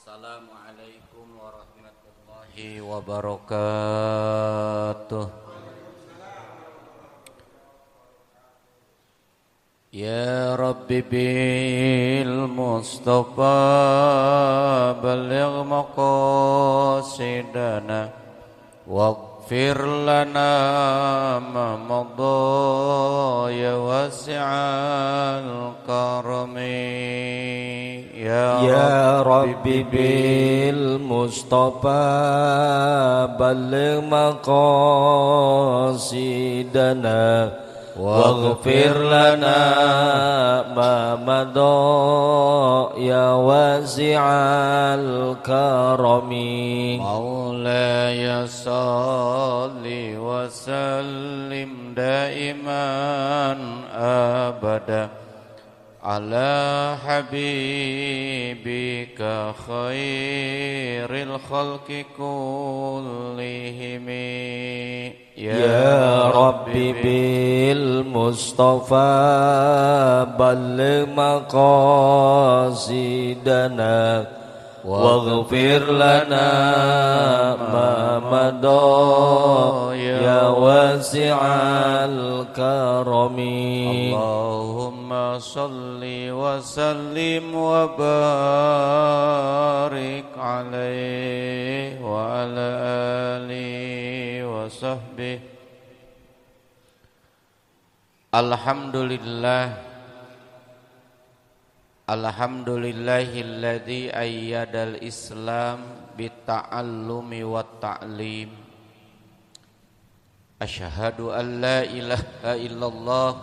Assalamualaikum warahmatullahi wabarakatuh. Ya Rabbi bil Mustafa balligh maqasidana waghfir lana ma madha ya wasi'al karami. Ya Rabbi bil Mustafa balligh maqasidana waghfir lana ma madha ya wasi'al karami. Maulaya salli wa sallim daiman abada ala habibika khairil khalqi kullihim. Ya Rabbi bil Mustafa balligh maqasidana waghfir lana ma madha ya wasi'al karami. Allahumma salli wa sallim wa barik alaihi wa ala alihi wa sahbihi. Alhamdulillahilladzi ayyadal Islam bitta'allumi wat ta'lim. Asyhadu an la ilaha illallah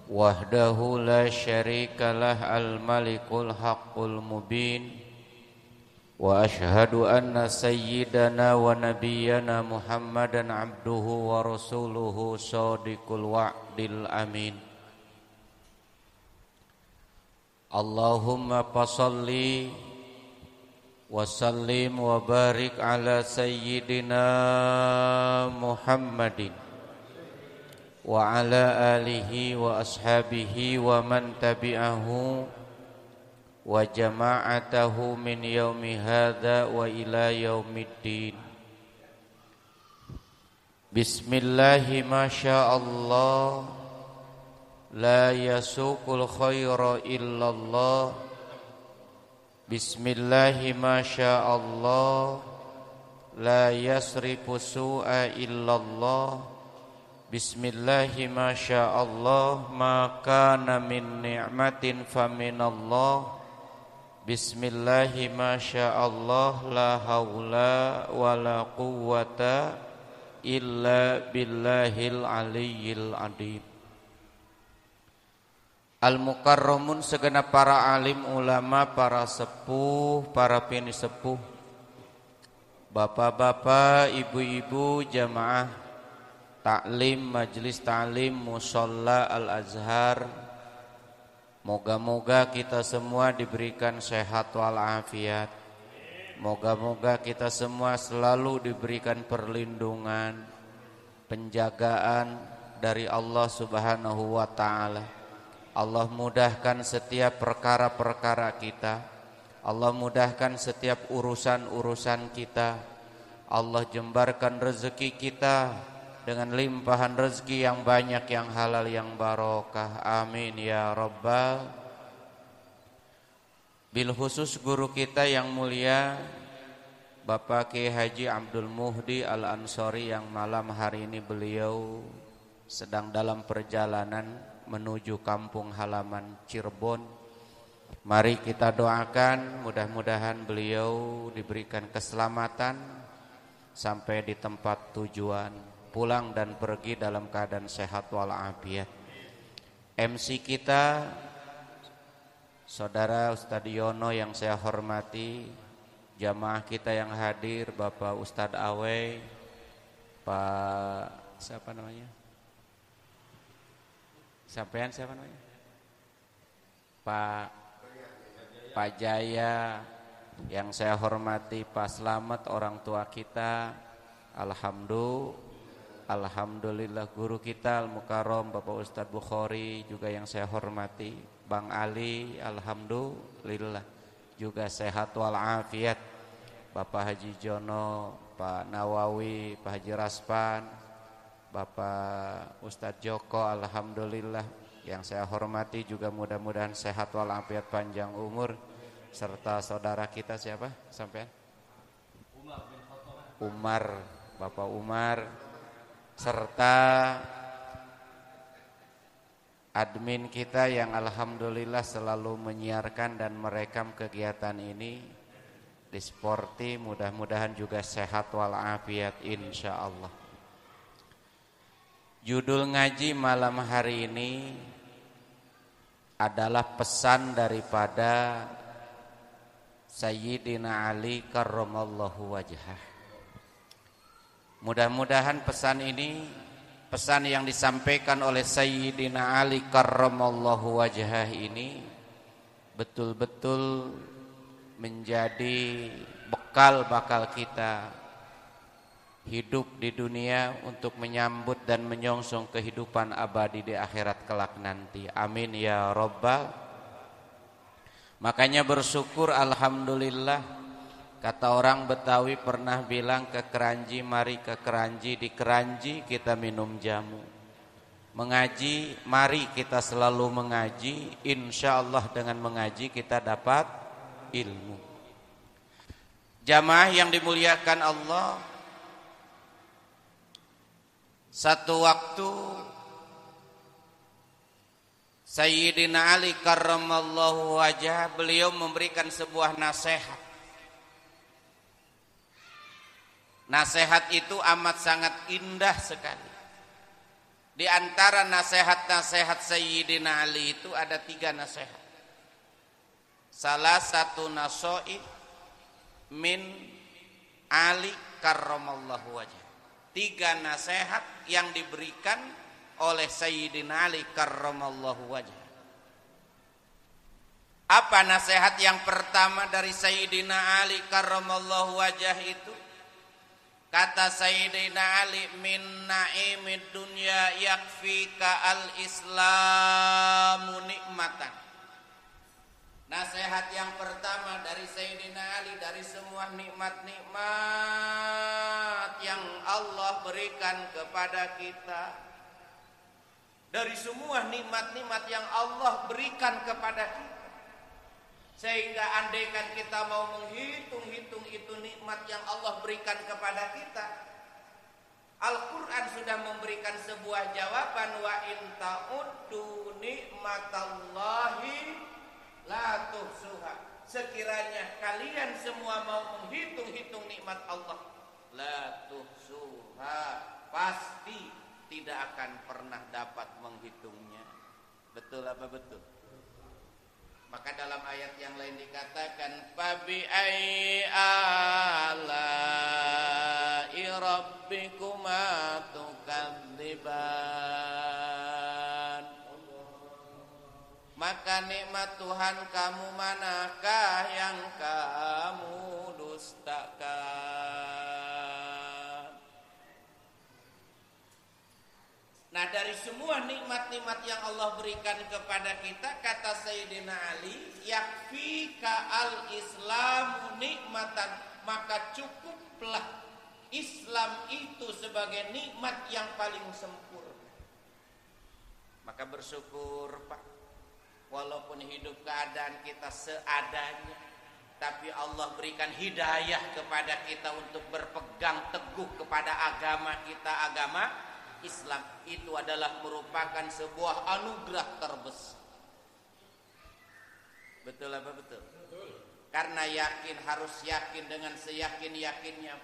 wahdahu la syarikalah al-malikul haqqul mubin. Wa asyhadu anna sayyidana wa nabiyyana Muhammadan abduhu wa rasuluhu shadiqul wa'dil amin. Allahumma fasalli wa sallim wa barik ala sayyidina Muhammadin wa ala alihi wa ashabihi wa man tabi'ahu wa jama'atahu min yaumi hadza wa ila yaumiddin. Bismillahi masyaallah la yasuqul khaira illallah. Bismillahi masyaallah la yasrifu su'a illallah. Bismillahi masyaallah ma kana min ni'matin faminallah. Bismillahi masyaallah la haula wala quwwata illa billahil aliyyil adim. Al-mukarramun segenap para alim ulama, para sepuh, para pinisepuh, bapak-bapak, ibu-ibu, jamaah taklim, majelis taklim Musholla Al-Azhar. Moga-moga kita semua diberikan sehat walafiat. Moga-moga kita semua selalu diberikan perlindungan, penjagaan dari Allah Subhanahu wa ta'ala. Allah mudahkan setiap perkara-perkara kita. Allah mudahkan setiap urusan-urusan kita. Allah jembarkan rezeki kita dengan limpahan rezeki yang banyak, yang halal, yang barokah. Amin ya rabbal. Bil khusus guru kita yang mulia Bapak Kiai Haji Abdul Muhdi Al-Ansori, yang malam hari ini beliau sedang dalam perjalanan menuju kampung halaman Cirebon. Mari kita doakan mudah-mudahan beliau diberikan keselamatan sampai di tempat tujuan, pulang dan pergi dalam keadaan sehat walafiat. MC kita Saudara Ustadz Yono yang saya hormati, jamaah kita yang hadir, Bapak Ustadz Awe, Pak siapa namanya? Sampean siapa namanya? Pak Jaya, yang saya hormati Pak Slamet, orang tua kita. Alhamdulillah guru kita Al-Mukarram Bapak Ustadz Bukhari, juga yang saya hormati Bang Ali. Alhamdulillah juga sehat walafiat. Bapak Haji Jono, Pak Nawawi, Pak Haji Raspan, Bapak Ustadz Joko, alhamdulillah yang saya hormati juga mudah-mudahan sehat walafiat panjang umur, serta saudara kita siapa sampean? Umar, Bapak Umar, serta admin kita yang alhamdulillah selalu menyiarkan dan merekam kegiatan ini di Sporty, mudah-mudahan juga sehat walafiat insyaallah. Judul ngaji malam hari ini adalah pesan daripada Sayyidina Ali karramallahu wajhah. Mudah-mudahan pesan ini, pesan yang disampaikan oleh Sayyidina Ali karramallahu wajhah ini betul-betul menjadi bekal kita hidup di dunia untuk menyambut dan menyongsong kehidupan abadi di akhirat kelak nanti. Amin ya rabbal. Makanya bersyukur alhamdulillah. Kata orang Betawi pernah bilang ke keranji, mari ke keranji, di keranji kita minum jamu. Mengaji, mari kita selalu mengaji, insyaallah dengan mengaji kita dapat ilmu. Jamaah yang dimuliakan Allah, satu waktu Sayyidina Ali karramallahu wajhah, beliau memberikan sebuah nasihat. Nasihat itu amat sangat indah sekali. Di antara nasihat-nasihat Sayyidina Ali itu ada 3 nasihat. Salah satu nasihat min Ali karramallahu wajhah. 3 nasihat yang diberikan oleh Sayyidina Ali karramallahu wajhah. Apa nasihat yang pertama dari Sayyidina Ali karramallahu wajhah itu? Kata Sayyidina Ali, min na'imid dunya yakfika al-islamu nikmatan. Nasihat yang pertama dari Sayyidina Ali, dari semua nikmat-nikmat yang Allah berikan kepada kita, dari semua nikmat-nikmat yang Allah berikan kepada kita, sehingga andaikan kita mau menghitung-hitung itu nikmat yang Allah berikan kepada kita, Al-Quran sudah memberikan sebuah jawaban, wa in ta'uddu nikmatallahi la tuhsuha. Sekiranya kalian semua mau menghitung-hitung nikmat Allah, la tuhsuha, pasti tidak akan pernah dapat menghitungnya. Betul apa betul? Maka dalam ayat yang lain dikatakan, fabi ayyi ala'i rabbikuma tukadziban. Maka nikmat Tuhan kamu manakah yang kamu dustakan? Nah, dari semua nikmat-nikmat yang Allah berikan kepada kita, kata Sayyidina Ali, yakfika al-islamu nikmatan, maka cukuplah Islam itu sebagai nikmat yang paling sempurna. Maka bersyukur Pak, walaupun hidup keadaan kita seadanya, tapi Allah berikan hidayah kepada kita untuk berpegang teguh kepada agama kita, agama Islam. Itu adalah merupakan sebuah anugerah terbesar. Betul apa betul? Betul. Karena yakin, harus yakin dengan seyakin-yakinnya.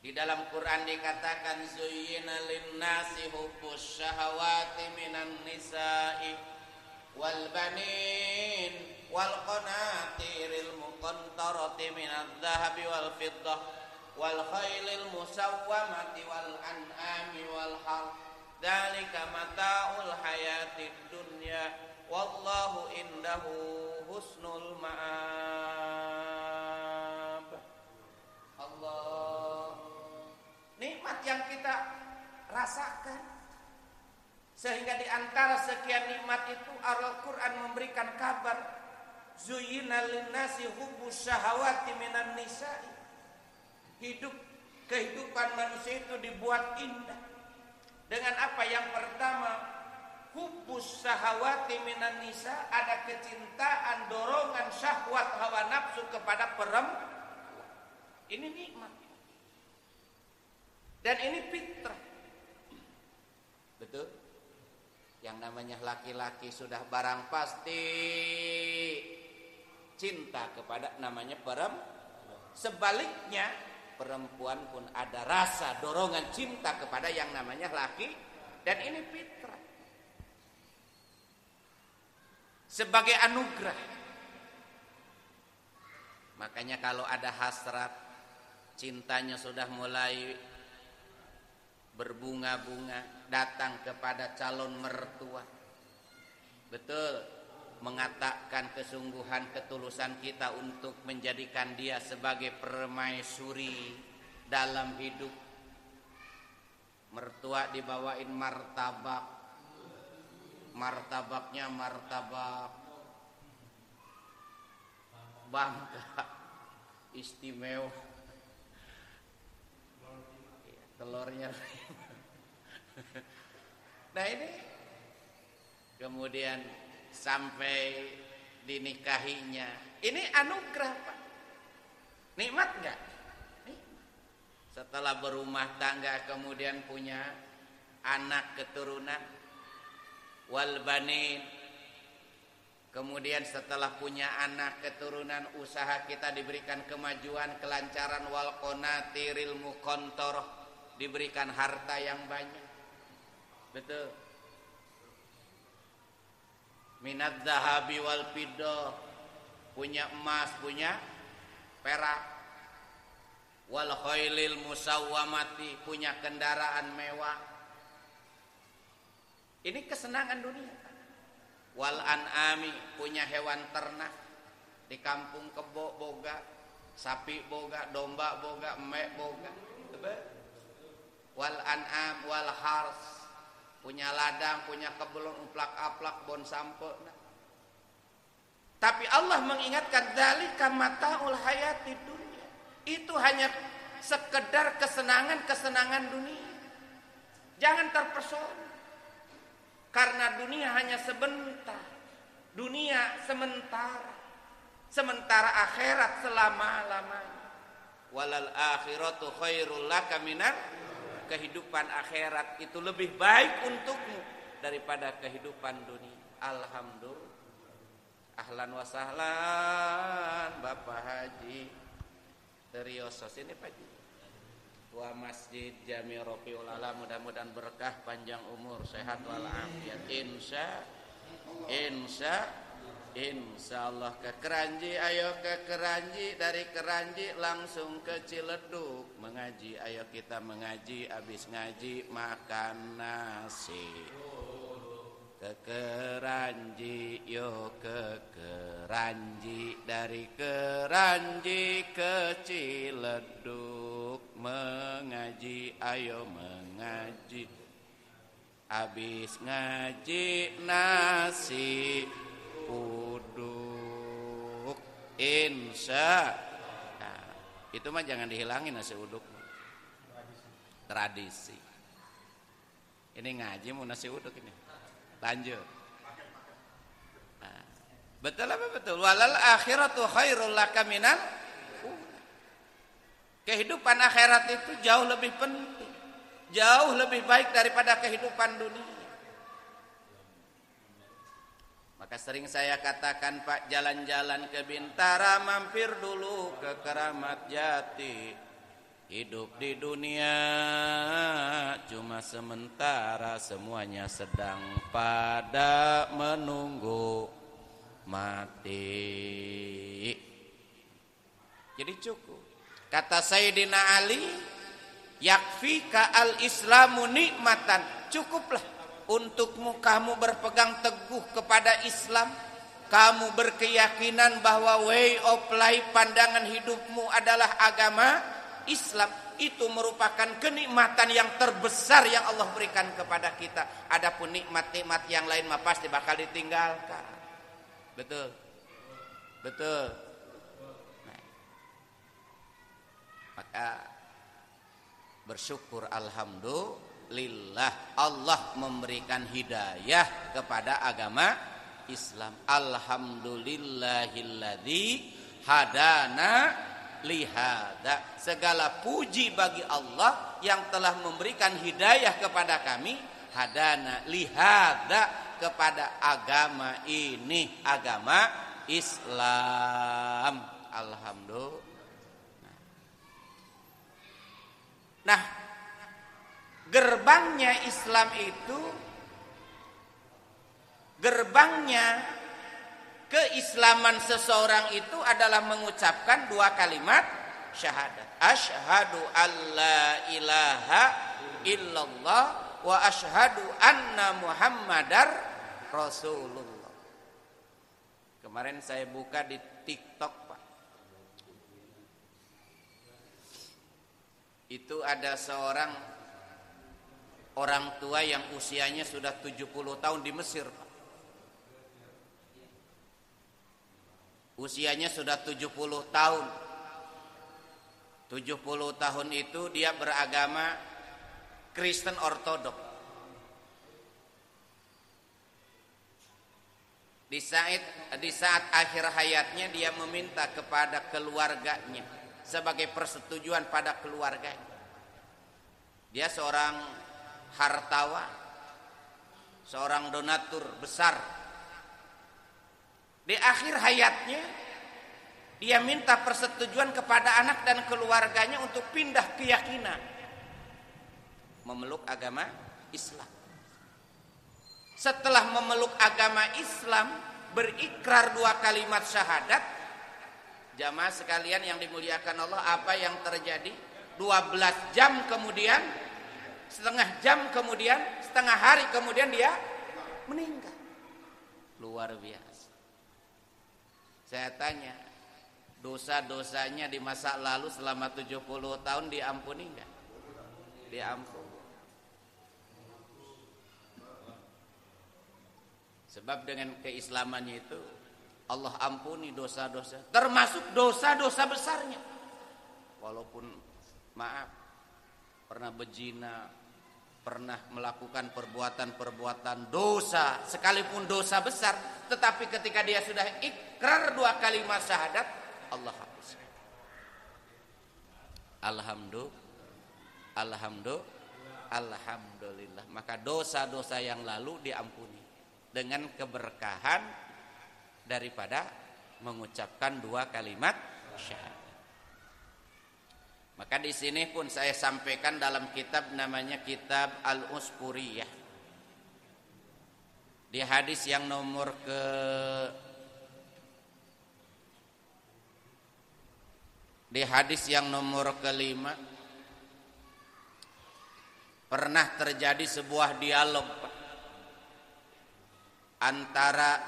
Di dalam Quran dikatakan, zuyyina lin-nasi hubbus syahawati minan nisa'i wal banin wal qanatiril muqantarati minadh dhahabi wal fiddah wal khailil musawwamati wal an'ami wal harth, dzalika mata'ul hayatid dunya wallahu indahu husnul ma'ab. Allah, nikmat yang kita rasakan, sehingga di antara sekian nikmat itu Al-Quran memberikan kabar Zuyyina lin-nasi hubbus syahawati minan nisa'i. Kehidupan manusia itu dibuat indah. Dengan apa? Yang pertama, hubbus syahawati minan nisa, ada kecintaan, dorongan syahwat hawa nafsu kepada perempuan. Ini nikmat. Dan ini fitrah. Betul? Yang namanya laki-laki sudah barang pasti cinta kepada namanya perempuan. Sebaliknya perempuan pun ada rasa dorongan cinta kepada yang namanya laki. Dan ini fitrah. Sebagai anugerah. Makanya kalau ada hasrat, cintanya sudah mulai berbunga-bunga, datang kepada calon mertua. Betul, mengatakan kesungguhan ketulusan kita untuk menjadikan dia sebagai permaisuri dalam hidup. Mertua dibawain martabak, martabaknya martabak bangga istimewa, telurnya. Nah ini kemudian sampai dinikahinya, ini anugerah Pak, nikmat enggak? Setelah berumah tangga kemudian punya anak keturunan, wal banin. Kemudian setelah punya anak keturunan, usaha kita diberikan kemajuan, kelancaran, wal qanatiril muqantarah, diberikan harta yang banyak. Betul. Minadz zahabi wal fiddah, punya emas, punya perak. Wal khailil musawwamati, punya kendaraan mewah. Ini kesenangan dunia. Wal an'ami, punya hewan ternak. Di kampung kebo boga, sapi boga, domba boga, emek boga. Wal an'am wal hars, punya ladang, punya kebun, uplak-aplak, bon sampe. Tapi Allah mengingatkan, dzalika mataul hayatid dunya. Itu hanya sekedar kesenangan-kesenangan dunia. Jangan terpesona. Karena dunia hanya sebentar. Dunia sementara. Sementara akhirat selama-lamanya. Walal akhiratu khairul laka minar, kehidupan akhirat itu lebih baik untukmu daripada kehidupan dunia. Alhamdulillah. Ahlan wa sahlan Bapak Haji Teriosos ini Pak Haji. Tua Masjid Jami Rofiul Alam, mudah-mudahan berkah, panjang umur, sehat walafiat. Insya Allah ke Keranji, ayo ke Keranji, dari Keranji langsung ke Ciledug mengaji. Ayo kita mengaji, habis ngaji makan nasi. Ke Keranji, yo ke Keranji, dari Keranji ke Ciledug mengaji, ayo mengaji. Habis ngaji nasi uduk, insya. Nah, itu mah jangan dihilangin nasi uduk, tradisi. Ini ngaji mau nasi uduk ini. Lanjut. Nah, betul apa betul? Walal akhiratu khairul laka minan. Kehidupan akhirat itu jauh lebih penting, jauh lebih baik daripada kehidupan dunia. Maka sering saya katakan Pak, jalan-jalan ke Bintara, mampir dulu ke Keramat Jati. Hidup di dunia cuma sementara, semuanya sedang pada menunggu mati. Jadi cukup. Kata Sayyidina Ali, yakfika al-islamu nikmatan. Cukuplah untukmu kamu berpegang teguh kepada Islam. Kamu berkeyakinan bahwa way of life, pandangan hidupmu adalah agama Islam. Itu merupakan kenikmatan yang terbesar yang Allah berikan kepada kita. Adapun nikmat-nikmat yang lain mah pasti bakal ditinggalkan. Betul. Betul. Nah, maka bersyukur alhamdulillah Allah memberikan hidayah kepada agama Islam. Alhamdulillahilladzi hadana lihada. Segala puji bagi Allah yang telah memberikan hidayah kepada kami, hadana lihada, kepada agama ini, agama Islam. Alhamdulillah. Nah, gerbangnya Islam itu, gerbangnya keislaman seseorang itu adalah mengucapkan dua kalimat syahadat. Asyhadu alla ilaha illallah wa asyhadu anna Muhammadar Rasulullah. Kemarin saya buka di TikTok, Pak. Itu ada seorang orang tua yang usianya sudah 70 tahun di Mesir, Pak. Usianya sudah 70 tahun. 70 tahun itu dia beragama Kristen Ortodok. Di saat akhir hayatnya dia meminta kepada keluarganya sebagai persetujuan pada keluarganya. Dia seorang hartawan, seorang donatur besar. Di akhir hayatnya dia minta persetujuan kepada anak dan keluarganya untuk pindah keyakinan, memeluk agama Islam. Setelah memeluk agama Islam, berikrar dua kalimat syahadat, jamaah sekalian yang dimuliakan Allah, apa yang terjadi? 12 jam kemudian, setengah jam kemudian, setengah hari kemudian dia meninggal. Luar biasa. Saya tanya, dosa-dosanya di masa lalu selama 70 tahun diampuni enggak? Diampuni. Sebab dengan keislamannya itu Allah ampuni dosa-dosa, termasuk dosa-dosa besarnya. Walaupun maaf, pernah berzina, pernah melakukan perbuatan-perbuatan dosa, sekalipun dosa besar, tetapi ketika dia sudah ikrar dua kalimat syahadat, Allah hapus. Alhamdulillah. Maka dosa-dosa yang lalu diampuni dengan keberkahan daripada mengucapkan dua kalimat syahadat. Maka di sini pun saya sampaikan dalam kitab namanya Kitab Al-Usfuriyah. Di hadis yang nomor kelima, pernah terjadi sebuah dialog antara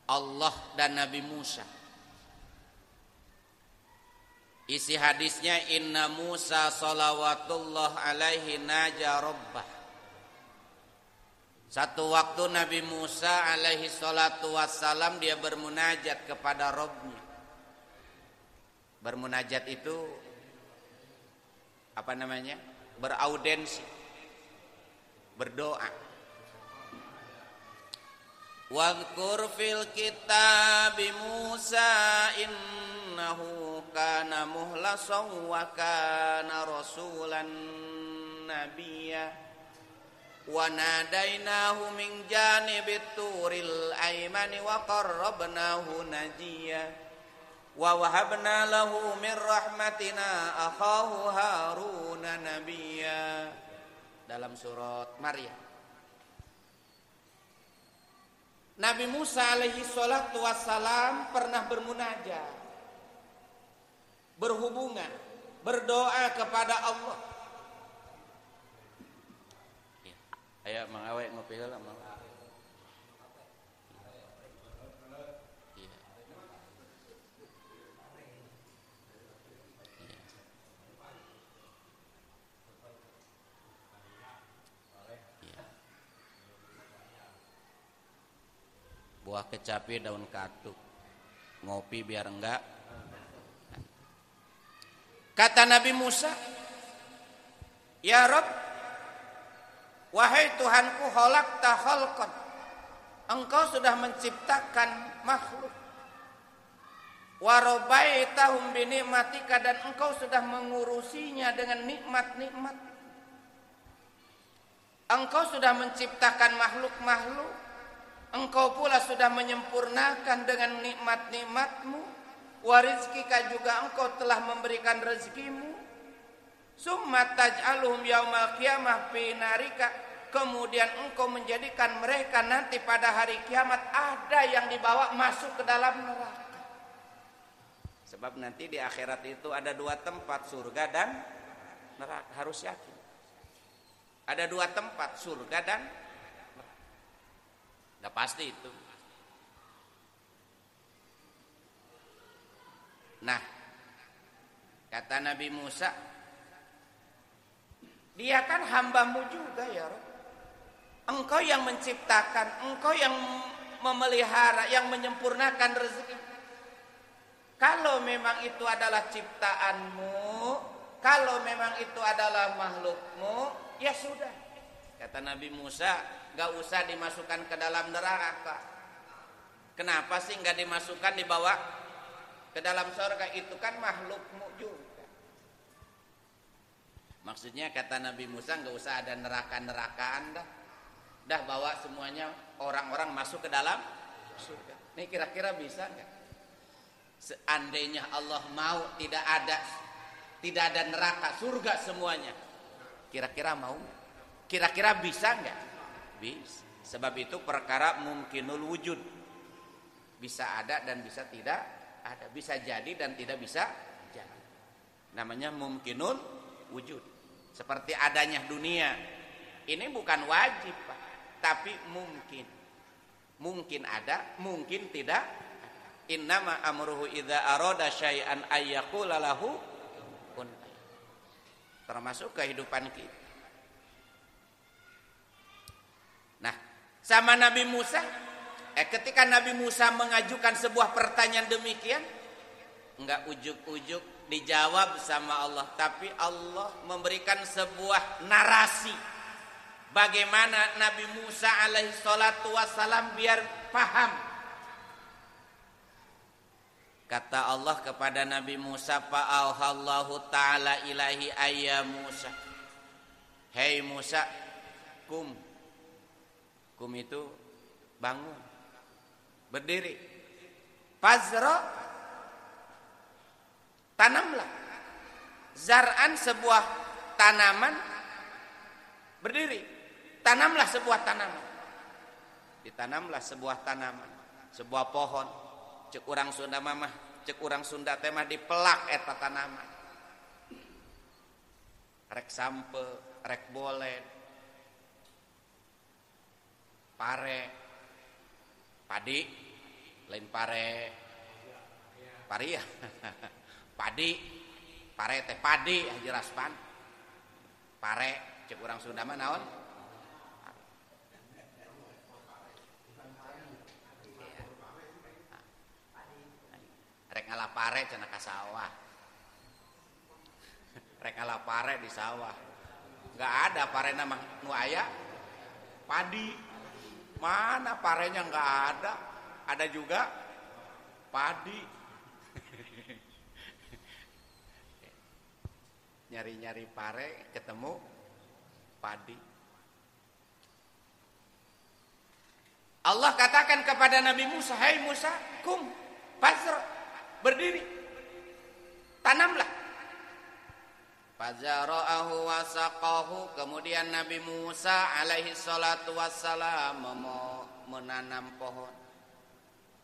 Allah dan Nabi Musa. Isi hadisnya, inna Musa salawatullah alaihi naja rabbah. Satu waktu Nabi Musa alaihi salatu wassalam dia bermunajat kepada Rabbnya. Bermunajat itu apa namanya? Beraudensi, berdoa. Wadhkur fil kitabi Musa innahu kana muhlasan wa kana rasulan nabiyya wa nadainahu min janibit turil aymani wa qarrabnahu najiyya wa wahabna lahu min rahmatina akhahu Haruna nabiyya. Dalam surat Maryam, Nabi Musa alaihi salatu wassalam pernah bermunajat, berhubungan, berdoa kepada Allah. Ya. Ayo Mang Awe ngopi heula Mang. Buah kecapi daun katuk, ngopi biar enggak. Kata Nabi Musa, ya Rabb, wahai Tuhanku, khalaqta khalqan, engkau sudah menciptakan makhluk, wa rabbaitahum bi ni'matika, dan engkau sudah mengurusinya dengan nikmat-nikmat. Engkau sudah menciptakan makhluk-makhluk, engkau pula sudah menyempurnakan dengan nikmat-nikmatmu. Wa rizqika, juga engkau telah memberikan rezekimu. Summa taj'aluhum yaumal qiyamah fi narika, kemudian engkau menjadikan mereka nanti pada hari kiamat ada yang dibawa masuk ke dalam neraka. Sebab nanti di akhirat itu ada dua tempat, surga dan neraka, harus yakin. Ada dua tempat, surga dan neraka. Udah pasti itu. Nah, kata Nabi Musa, dia kan hambamu juga ya Rabb. Engkau yang menciptakan, engkau yang memelihara, yang menyempurnakan rezeki. Kalau memang itu adalah ciptaanmu, kalau memang itu adalah makhlukmu, ya sudah. Kata Nabi Musa, gak usah dimasukkan ke dalam neraka. Kenapa sih gak dimasukkan, dibawa ke dalam surga? Itu kan makhlukmu juga. Maksudnya kata Nabi Musa, gak usah ada neraka-nerakaan dah. Dah bawa semuanya orang-orang masuk ke dalam surga. Ini kira-kira bisa gak? Seandainya Allah mau tidak ada neraka, surga semuanya, kira-kira mau? Kira-kira bisa nggak? Bisa. Sebab itu perkara mungkinul wujud, bisa ada dan bisa tidak ada, bisa jadi dan tidak bisa jadi. Namanya mungkinul wujud. Seperti adanya dunia, ini bukan wajib Pak, tapi mungkin. Mungkin ada, mungkin tidak. Innama amruhu idza arada syai'an ayyaqula lahu kun. Termasuk kehidupan kita. Nah, sama Nabi Musa, ketika Nabi Musa mengajukan sebuah pertanyaan demikian, enggak ujuk-ujuk dijawab sama Allah, tapi Allah memberikan sebuah narasi bagaimana Nabi Musa alaihi salatu wassalam biar paham. Kata Allah kepada Nabi Musa, fa'auhallahu ta'ala ilahi ayya Musa, hei Musa, kum itu bangun, berdiri, fazra, tanamlah, zar'an, sebuah tanaman, berdiri, tanamlah sebuah tanaman, ditanamlah sebuah tanaman, sebuah pohon. Cek urang Sunda mah, cek urang Sunda teh mah dipelak eta tanaman. Rek sampe, rek bolen, pare, padi, lain pare, paria, padi, pare teh padi, Haji Raspan, pare, cek urang Sunda mah naon? Rek ngalah pare cenah ka sawah. Rek ngalah pare di sawah. Enggak ada pare nama nu aya padi. Mana parenya enggak ada. Ada juga padi. Nyari-nyari pare ketemu padi. Allah katakan kepada Nabi Musa, "Hai Musa, kum fazra." Berdiri, tanamlah. Fazara'ahu wasaqahu, kemudian Nabi Musa alaihi salatu wassalam menanam pohon.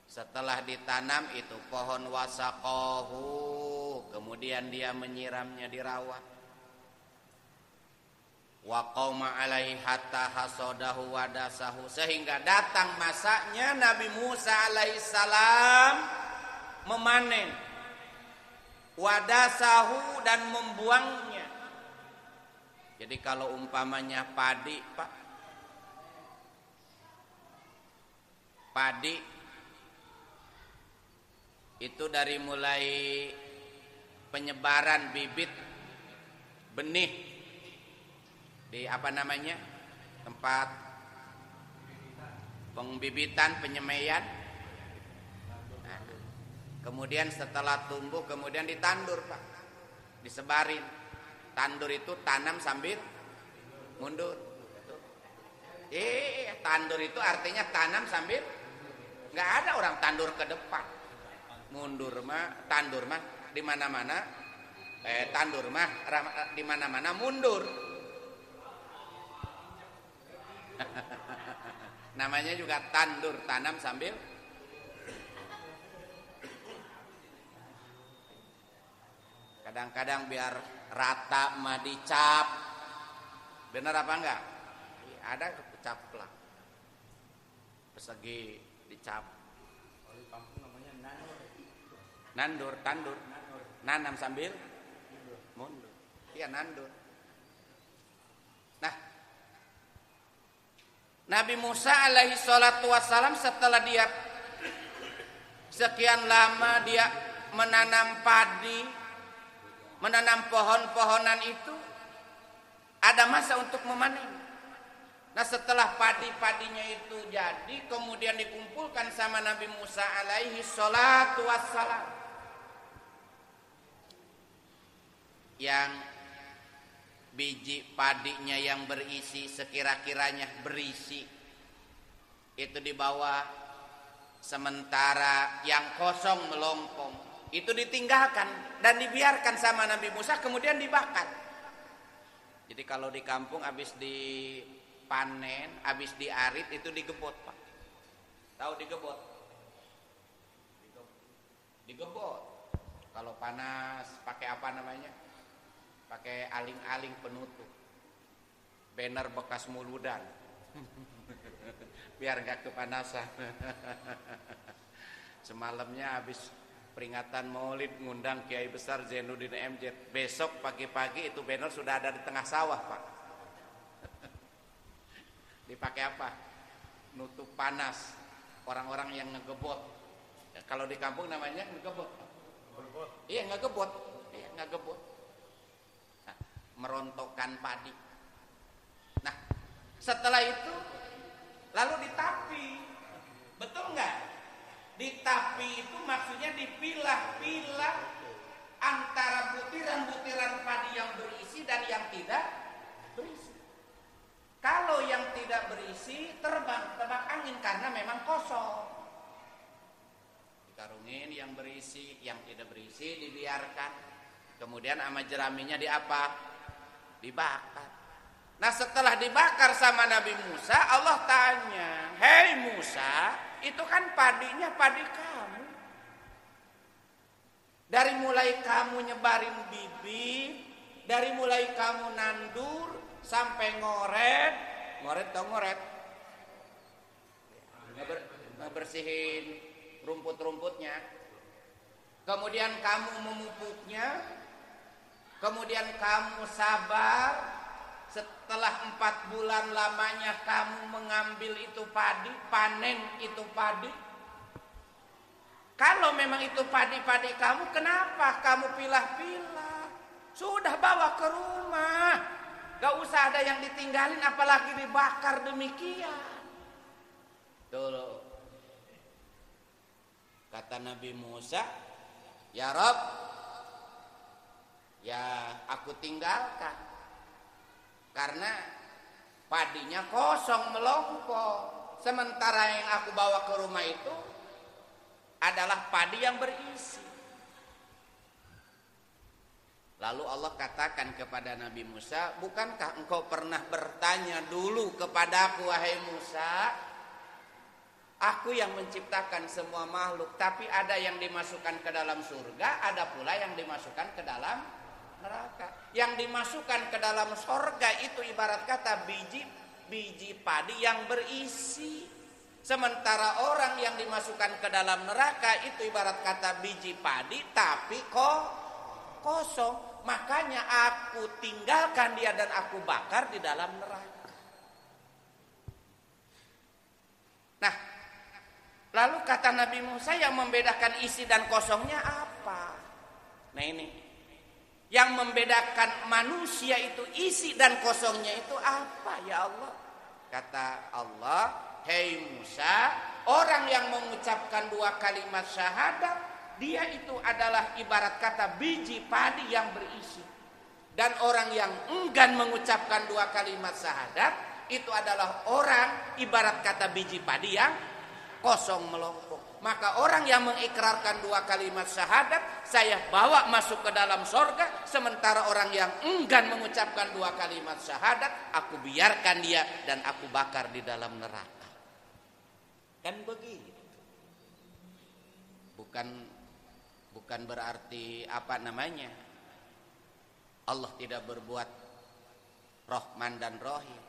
Setelah ditanam itu pohon, wasaqahu, kemudian dia menyiramnya, dirawat. Wa qauma alaihi hatta hasadahu wadasahu, sehingga datang masanya Nabi Musa alaihi salam memanen, wadasahu, dan membuangnya. Jadi kalau umpamanya padi Pak, padi itu dari mulai penyebaran bibit benih di tempat pembibitan, penyemaian. Nah, kemudian setelah tumbuh kemudian ditandur, Pak, disebarin. Tandur itu tanam sambil mundur. Tandur itu artinya tanam sambil, nggak ada orang tandur ke depan. Tandur mah di mana-mana. Tandur mah di mana-mana mundur. Namanya juga tandur, tanam sambil. Kadang-kadang biar rata mah dicap. Bener apa enggak? Ada cap plak. Persegi dicap. Kalau di kampung namanya nandur, tandur. Nanam sambil mundur. Iya, nandur. Nah, Nabi Musa alaihi salatu wassalam setelah dia sekian lama dia menanam padi, menanam pohon-pohonan itu, ada masa untuk memanen. Nah, setelah padi-padinya itu jadi, kemudian dikumpulkan sama Nabi Musa alaihi salatu wassalam. Yang biji padinya yang berisi, sekira-kiranya berisi, itu dibawa, sementara yang kosong melompong itu ditinggalkan dan dibiarkan sama Nabi Musa, kemudian dibakar. Jadi kalau di kampung habis dipanen, habis diarit itu digebot, Pak. Tahu digebot? Digebot. Kalau panas pakai apa namanya? Pakai aling-aling penutup. Banner bekas muludan. Biar enggak kepanasan. Semalamnya habis peringatan Maulid ngundang Kiai Besar Zainuddin MZ. Besok pagi-pagi itu banner sudah ada di tengah sawah, Pak. Dipakai apa? Nutup panas orang-orang yang ngegebot. Ya, kalau di kampung namanya ngegebot. Iya, ngegebot. Iya, ngegebot. Nah, merontokkan padi. Nah, setelah itu lalu ditapi. Betul enggak? Ditapi itu maksudnya dipilah-pilah antara butiran-butiran padi yang berisi dan yang tidak berisi. Kalau yang tidak berisi terbang angin karena memang kosong. Dikarungin yang berisi, yang tidak berisi dibiarkan. Kemudian sama jeraminya dibakar. Nah, setelah dibakar sama Nabi Musa, Allah tanya, "Hei Musa, itu kan padinya padi kamu. Dari mulai kamu nyebarin bibit, dari mulai kamu nandur sampai ngoret tau ngoret? Ngebersihin rumput-rumputnya. Kemudian kamu memupuknya, kemudian kamu sabar. Setelah 4 bulan lamanya kamu mengambil itu padi, panen itu padi. Kalau memang itu padi-padi kamu, kenapa kamu pilah-pilah? Sudah bawa ke rumah. Gak usah ada yang ditinggalin, apalagi dibakar demikian. Tuh. Kata Nabi Musa, "Ya Rabb, ya aku tinggalkan. Karena padinya kosong melompong. Sementara yang aku bawa ke rumah itu adalah padi yang berisi." Lalu Allah katakan kepada Nabi Musa, "Bukankah engkau pernah bertanya dulu kepadaku, wahai Musa? Aku yang menciptakan semua makhluk, tapi ada yang dimasukkan ke dalam surga, ada pula yang dimasukkan ke dalam neraka. Yang dimasukkan ke dalam surga itu ibarat kata biji padi yang berisi. Sementara orang yang dimasukkan ke dalam neraka itu ibarat kata biji padi tapi kosong. Makanya aku tinggalkan dia dan aku bakar di dalam neraka." Nah, Lalu kata Nabi Musa, yang membedakan isi dan kosongnya apa? Nah ini, yang membedakan manusia itu isi dan kosongnya itu apa ya Allah? Kata Allah, hei Musa, orang yang mengucapkan 2 kalimat syahadat, dia itu adalah ibarat kata biji padi yang berisi. Dan orang yang enggan mengucapkan 2 kalimat syahadat, itu adalah orang ibarat kata biji padi yang kosong melompong. Maka orang yang mengikrarkan 2 kalimat syahadat, saya bawa masuk ke dalam sorga. Sementara orang yang enggan mengucapkan 2 kalimat syahadat, aku biarkan dia dan aku bakar di dalam neraka. Kan begitu. Bukan berarti apa namanya, Allah tidak berbuat Rahman dan Rahim,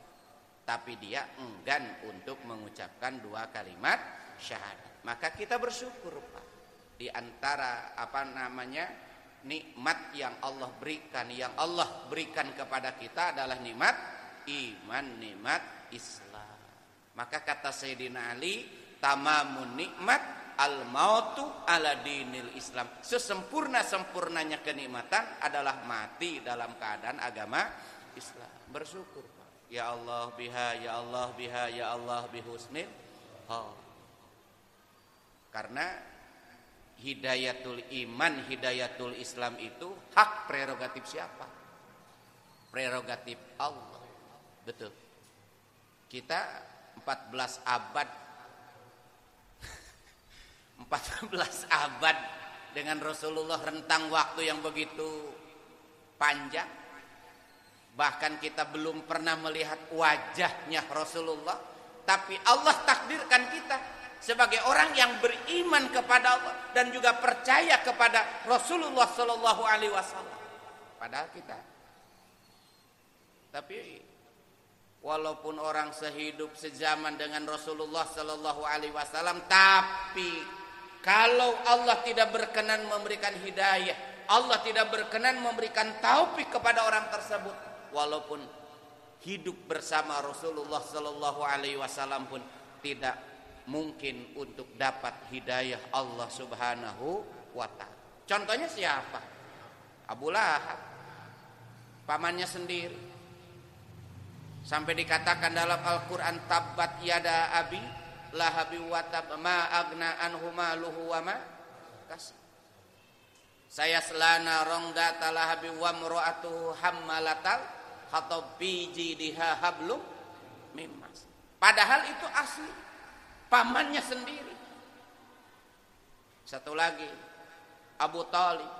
tapi dia enggan untuk mengucapkan 2 kalimat syahadat. Maka kita bersyukur, Pak. Di antara apa namanya, nikmat yang Allah berikan kepada kita adalah nikmat iman, nikmat Islam. Maka kata Sayyidina Ali, tamamun nikmat al-mautu ala dinil Islam. Sesempurna-sempurnanya kenikmatan adalah mati dalam keadaan agama Islam. Bersyukur, Pak. Ya Allah biha, ya Allah biha, ya Allah bihusnil. Karena hidayatul iman, hidayatul Islam itu hak prerogatif siapa? Prerogatif Allah. Betul. Kita 14 abad dengan Rasulullah, rentang waktu yang begitu panjang. Bahkan kita belum pernah melihat wajahnya Rasulullah, tapi Allah takdirkan kita sebagai orang yang beriman kepada Allah dan juga percaya kepada Rasulullah sallallahu alaihi wasallam. Padahal kita, tapi walaupun orang sehidup sezaman dengan Rasulullah sallallahu alaihi wasallam, tapi kalau Allah tidak berkenan memberikan hidayah, Allah tidak berkenan memberikan taufik kepada orang tersebut, walaupun hidup bersama Rasulullah sallallahu alaihi wasallam pun tidak mungkin untuk dapat hidayah Allah Subhanahu wa ta'ala. Contohnya siapa? Abu Lahab, pamannya sendiri. Sampai dikatakan dalam Al-Qur'an, tabbat yada abi lahabi wa tab ma agna anhu maluhu wa ma kasab. Saya selana rongda talahabi wa mura'atuhu hammalatal hatab bi jidiha hablum mimmas. Padahal itu asli pamannya sendiri. Satu lagi, Abu Thalib.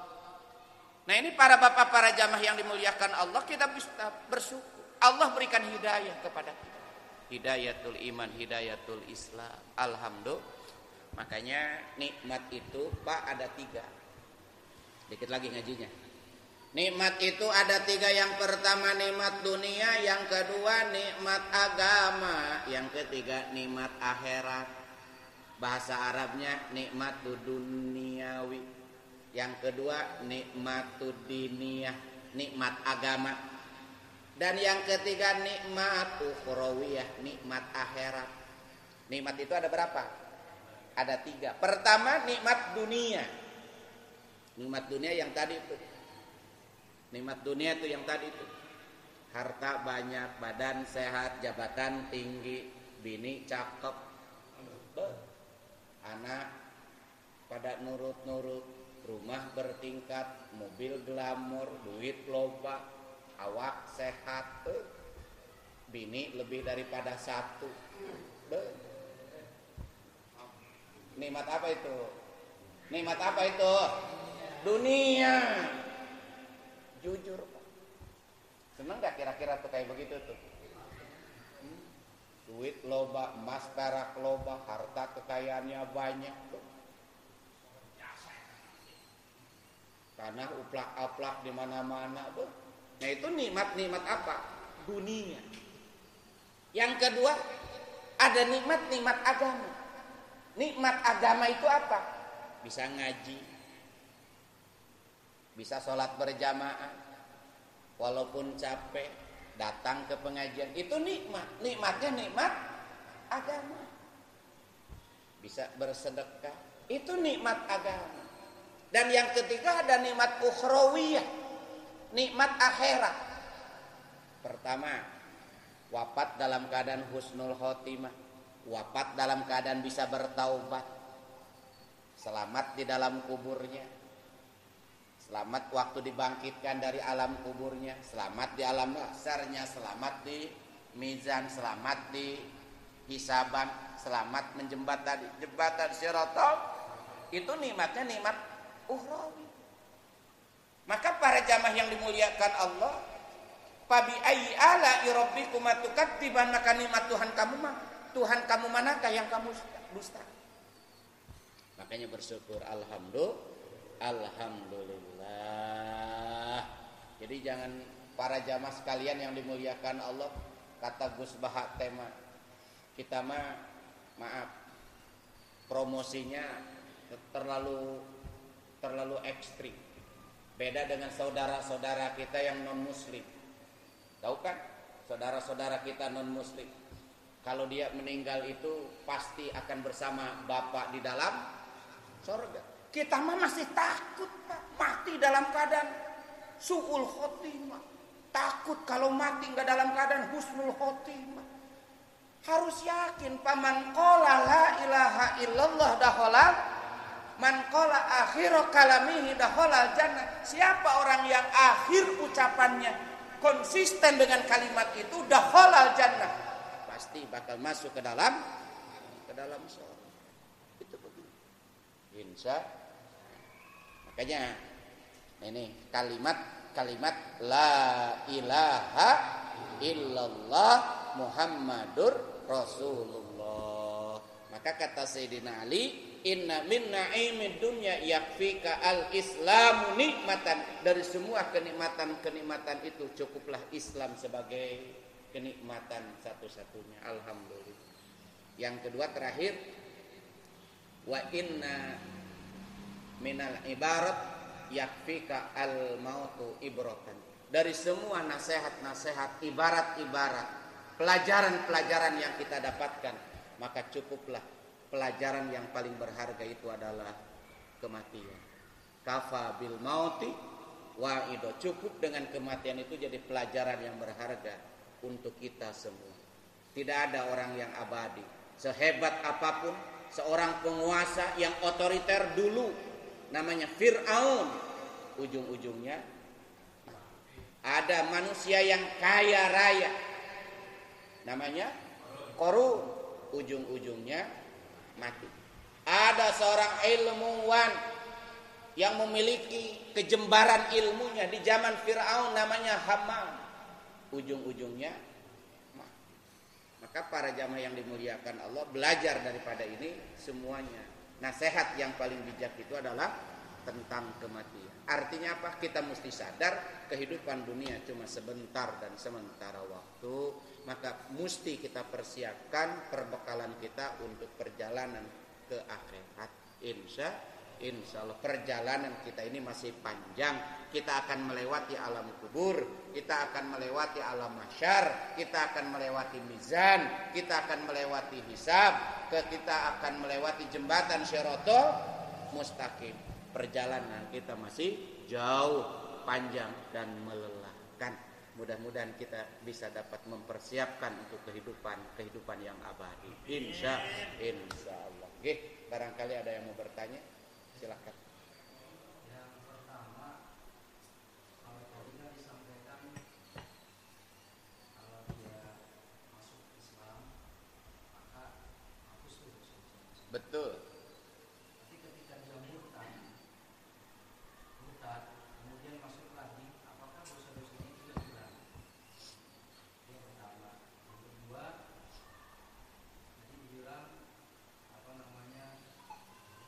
Nah ini para bapak, para jamaah yang dimuliakan Allah, kita bisa bersyukur. Allah berikan hidayah kepada kita. Hidayatul iman, hidayatul Islam. Alhamdulillah. Makanya nikmat itu, Pak, ada 3. Dikit lagi ngajinya. Nikmat itu ada 3. Yang pertama nikmat dunia, yang kedua nikmat agama, yang ketiga nikmat akhirat. Bahasa Arabnya nikmatud duniawi. Yang kedua nikmatud diniyah, nikmat agama. Dan yang ketiga nikmat ukhrawiyah, nikmat akhirat. Nikmat itu ada berapa? Ada 3. Pertama nikmat dunia. Nikmat dunia yang tadi itu. Nikmat dunia itu yang tadi itu. Harta banyak, badan sehat, jabatan tinggi, bini cakep, anak pada nurut-nurut, rumah bertingkat, mobil glamor, duit loba, awak sehat, bini lebih daripada 1. Nikmat apa itu? Nikmat apa itu? Dunia. Jujur, Pak. Seneng gak kira-kira tuh kayak begitu tuh? Duit loba, emas perak loba, harta kekayaannya banyak tuh. Tanah uplak-aplak di mana-mana tuh. Nah itu nikmat apa? Dunia. Yang kedua, ada nikmat agama. Nikmat agama itu apa? Bisa ngaji, bisa sholat berjamaah, walaupun capek, datang ke pengajian. Itu nikmat. Nikmatnya nikmat agama. bisa bersedekah. Itu nikmat agama. Dan yang ketiga ada nikmat ukhrawiyah, nikmat akhirat. Pertama, wafat dalam keadaan husnul khotimah, wafat dalam keadaan bisa bertaubat, selamat di dalam kuburnya, selamat waktu dibangkitkan dari alam kuburnya, selamat di alam mahsyarnya, selamat di mizan, selamat di hisaban, selamat menjembatan jembatan Shiratal. Itu nikmatnya nikmat ukhrawi. Maka para jamaah yang dimuliakan Allah, fabi ayyi ala'i rabbikuma tukadziban, maka nikmat Tuhan kamu manakah yang kamu dusta? Makanya bersyukur alhamdulillah. Jadi jangan, para jamaah sekalian yang dimuliakan Allah, kata Gus Bahak tema kita mah maaf, promosinya terlalu ekstrim. Beda dengan saudara-saudara kita yang non muslim. Tahu kan? Saudara-saudara kita non muslim, kalau dia meninggal itu pasti akan bersama Bapak di dalam surga. Kita mah masih takut, Pak, mati dalam keadaan su'ul khotimah. Takut kalau mati enggak dalam keadaan husnul khotimah. Harus yakin, faman qala la ilaha illallah dakhala, man qala akhir kalamihi dakhala jannah. Siapa orang yang akhir ucapannya konsisten dengan kalimat itu, dakhala jannah, pasti bakal masuk ke dalam surga. Itu begitu. Insya. Makanya ini kalimat la ilaha illallah Muhammadur Rasulullah. Maka kata Sayyidina Ali, inna min na'imid dunya yakfika al-islamu nikmatan. Dari semua kenikmatan itu cukuplah Islam sebagai kenikmatan satu-satunya. Alhamdulillah. Yang kedua terakhir, wa inna minal ibarat yakfika al-mautu ibratan. Dari semua nasihat-nasihat, ibarat-ibarat, pelajaran-pelajaran yang kita dapatkan, maka cukuplah pelajaran yang paling berharga itu adalah kematian. Kafa bil mauti wa'ido. Cukup dengan kematian itu jadi pelajaran yang berharga untuk kita semua. Tidak ada orang yang abadi. Sehebat apapun seorang penguasa yang otoriter dulu, namanya Fir'aun, ujung-ujungnya ada manusia yang kaya raya, namanya Qarun, ujung-ujungnya mati. Ada seorang ilmuwan yang memiliki kejembaran ilmunya di zaman Fir'aun, namanya Haman, ujung-ujungnya mati. Maka para jamaah yang dimuliakan Allah, belajar daripada ini semuanya. Nasihat yang paling bijak itu adalah tentang kematian. Artinya apa? Kita mesti sadar kehidupan dunia cuma sebentar dan sementara waktu. Maka mesti kita persiapkan perbekalan kita untuk perjalanan ke akhirat. Insya Allah perjalanan kita ini masih panjang. Kita akan melewati alam kubur, kita akan melewati alam mahsyar, kita akan melewati mizan, kita akan melewati hisab, kita akan melewati jembatan Shiratal Mustaqim. Perjalanan kita masih jauh, panjang dan melelahkan. Mudah-mudahan kita bisa dapat mempersiapkan untuk kehidupan yang abadi. Insya Allah. Oke, barangkali ada yang mau bertanya, silakan. Yang pertama, kalau tadi kan disampaikan kalau dia masuk Islam maka hapus tuh. Betul. Tapi ketika dia murtad kemudian masuk lagi, apakah dosa-dosanya tidak hilang? Yang pertama. Yang kedua, tadi dibilang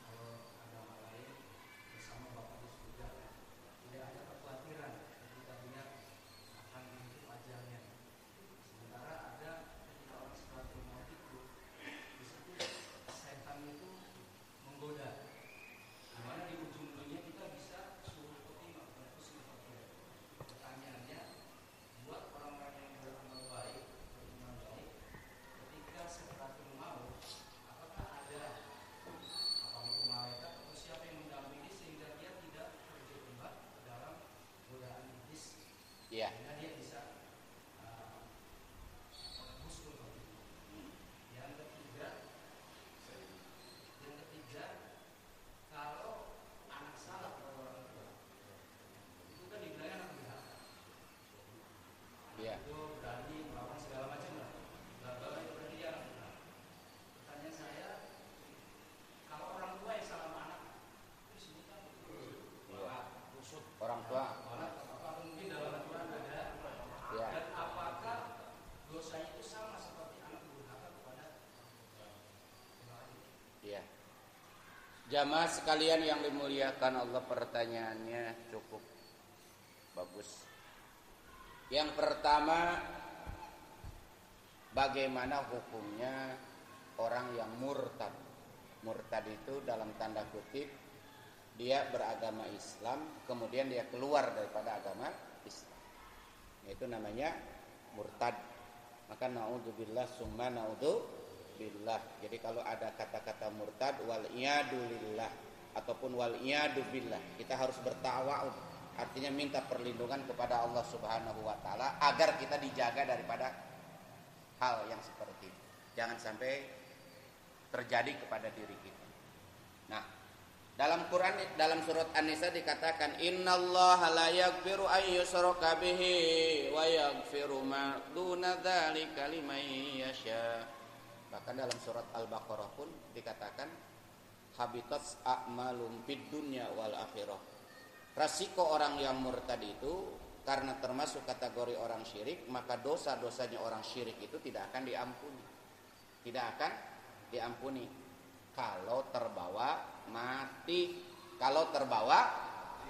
kalau agama lain Jamaah sekalian yang dimuliakan Allah, pertanyaannya cukup bagus. Yang pertama, bagaimana hukumnya orang yang murtad? Murtad itu dalam tanda kutip dia beragama Islam, kemudian dia keluar daripada agama Islam. Itu namanya murtad. Maka naudzubillah summa naudzubillah. Jadi kalau ada kata-kata murtad wal iyadu lillah ataupun wal iyadu billah, kita harus bertawa'ud. Artinya minta perlindungan kepada Allah Subhanahu wa taala agar kita dijaga daripada hal yang seperti itu. Jangan sampai terjadi kepada diri kita. Nah, dalam Quran dalam surat An-Nisa dikatakan innallaha la yaghfiru ay yushraka bihi wa yaghfiru ma duna dzalika liman yasha. Bahkan dalam surat Al-Baqarah pun dikatakan habitat a'malum fid dunya wal akhirah. Resiko orang yang murtad itu karena termasuk kategori orang syirik, maka dosa-dosanya orang syirik itu tidak akan diampuni. Tidak akan diampuni kalau terbawa mati. Kalau terbawa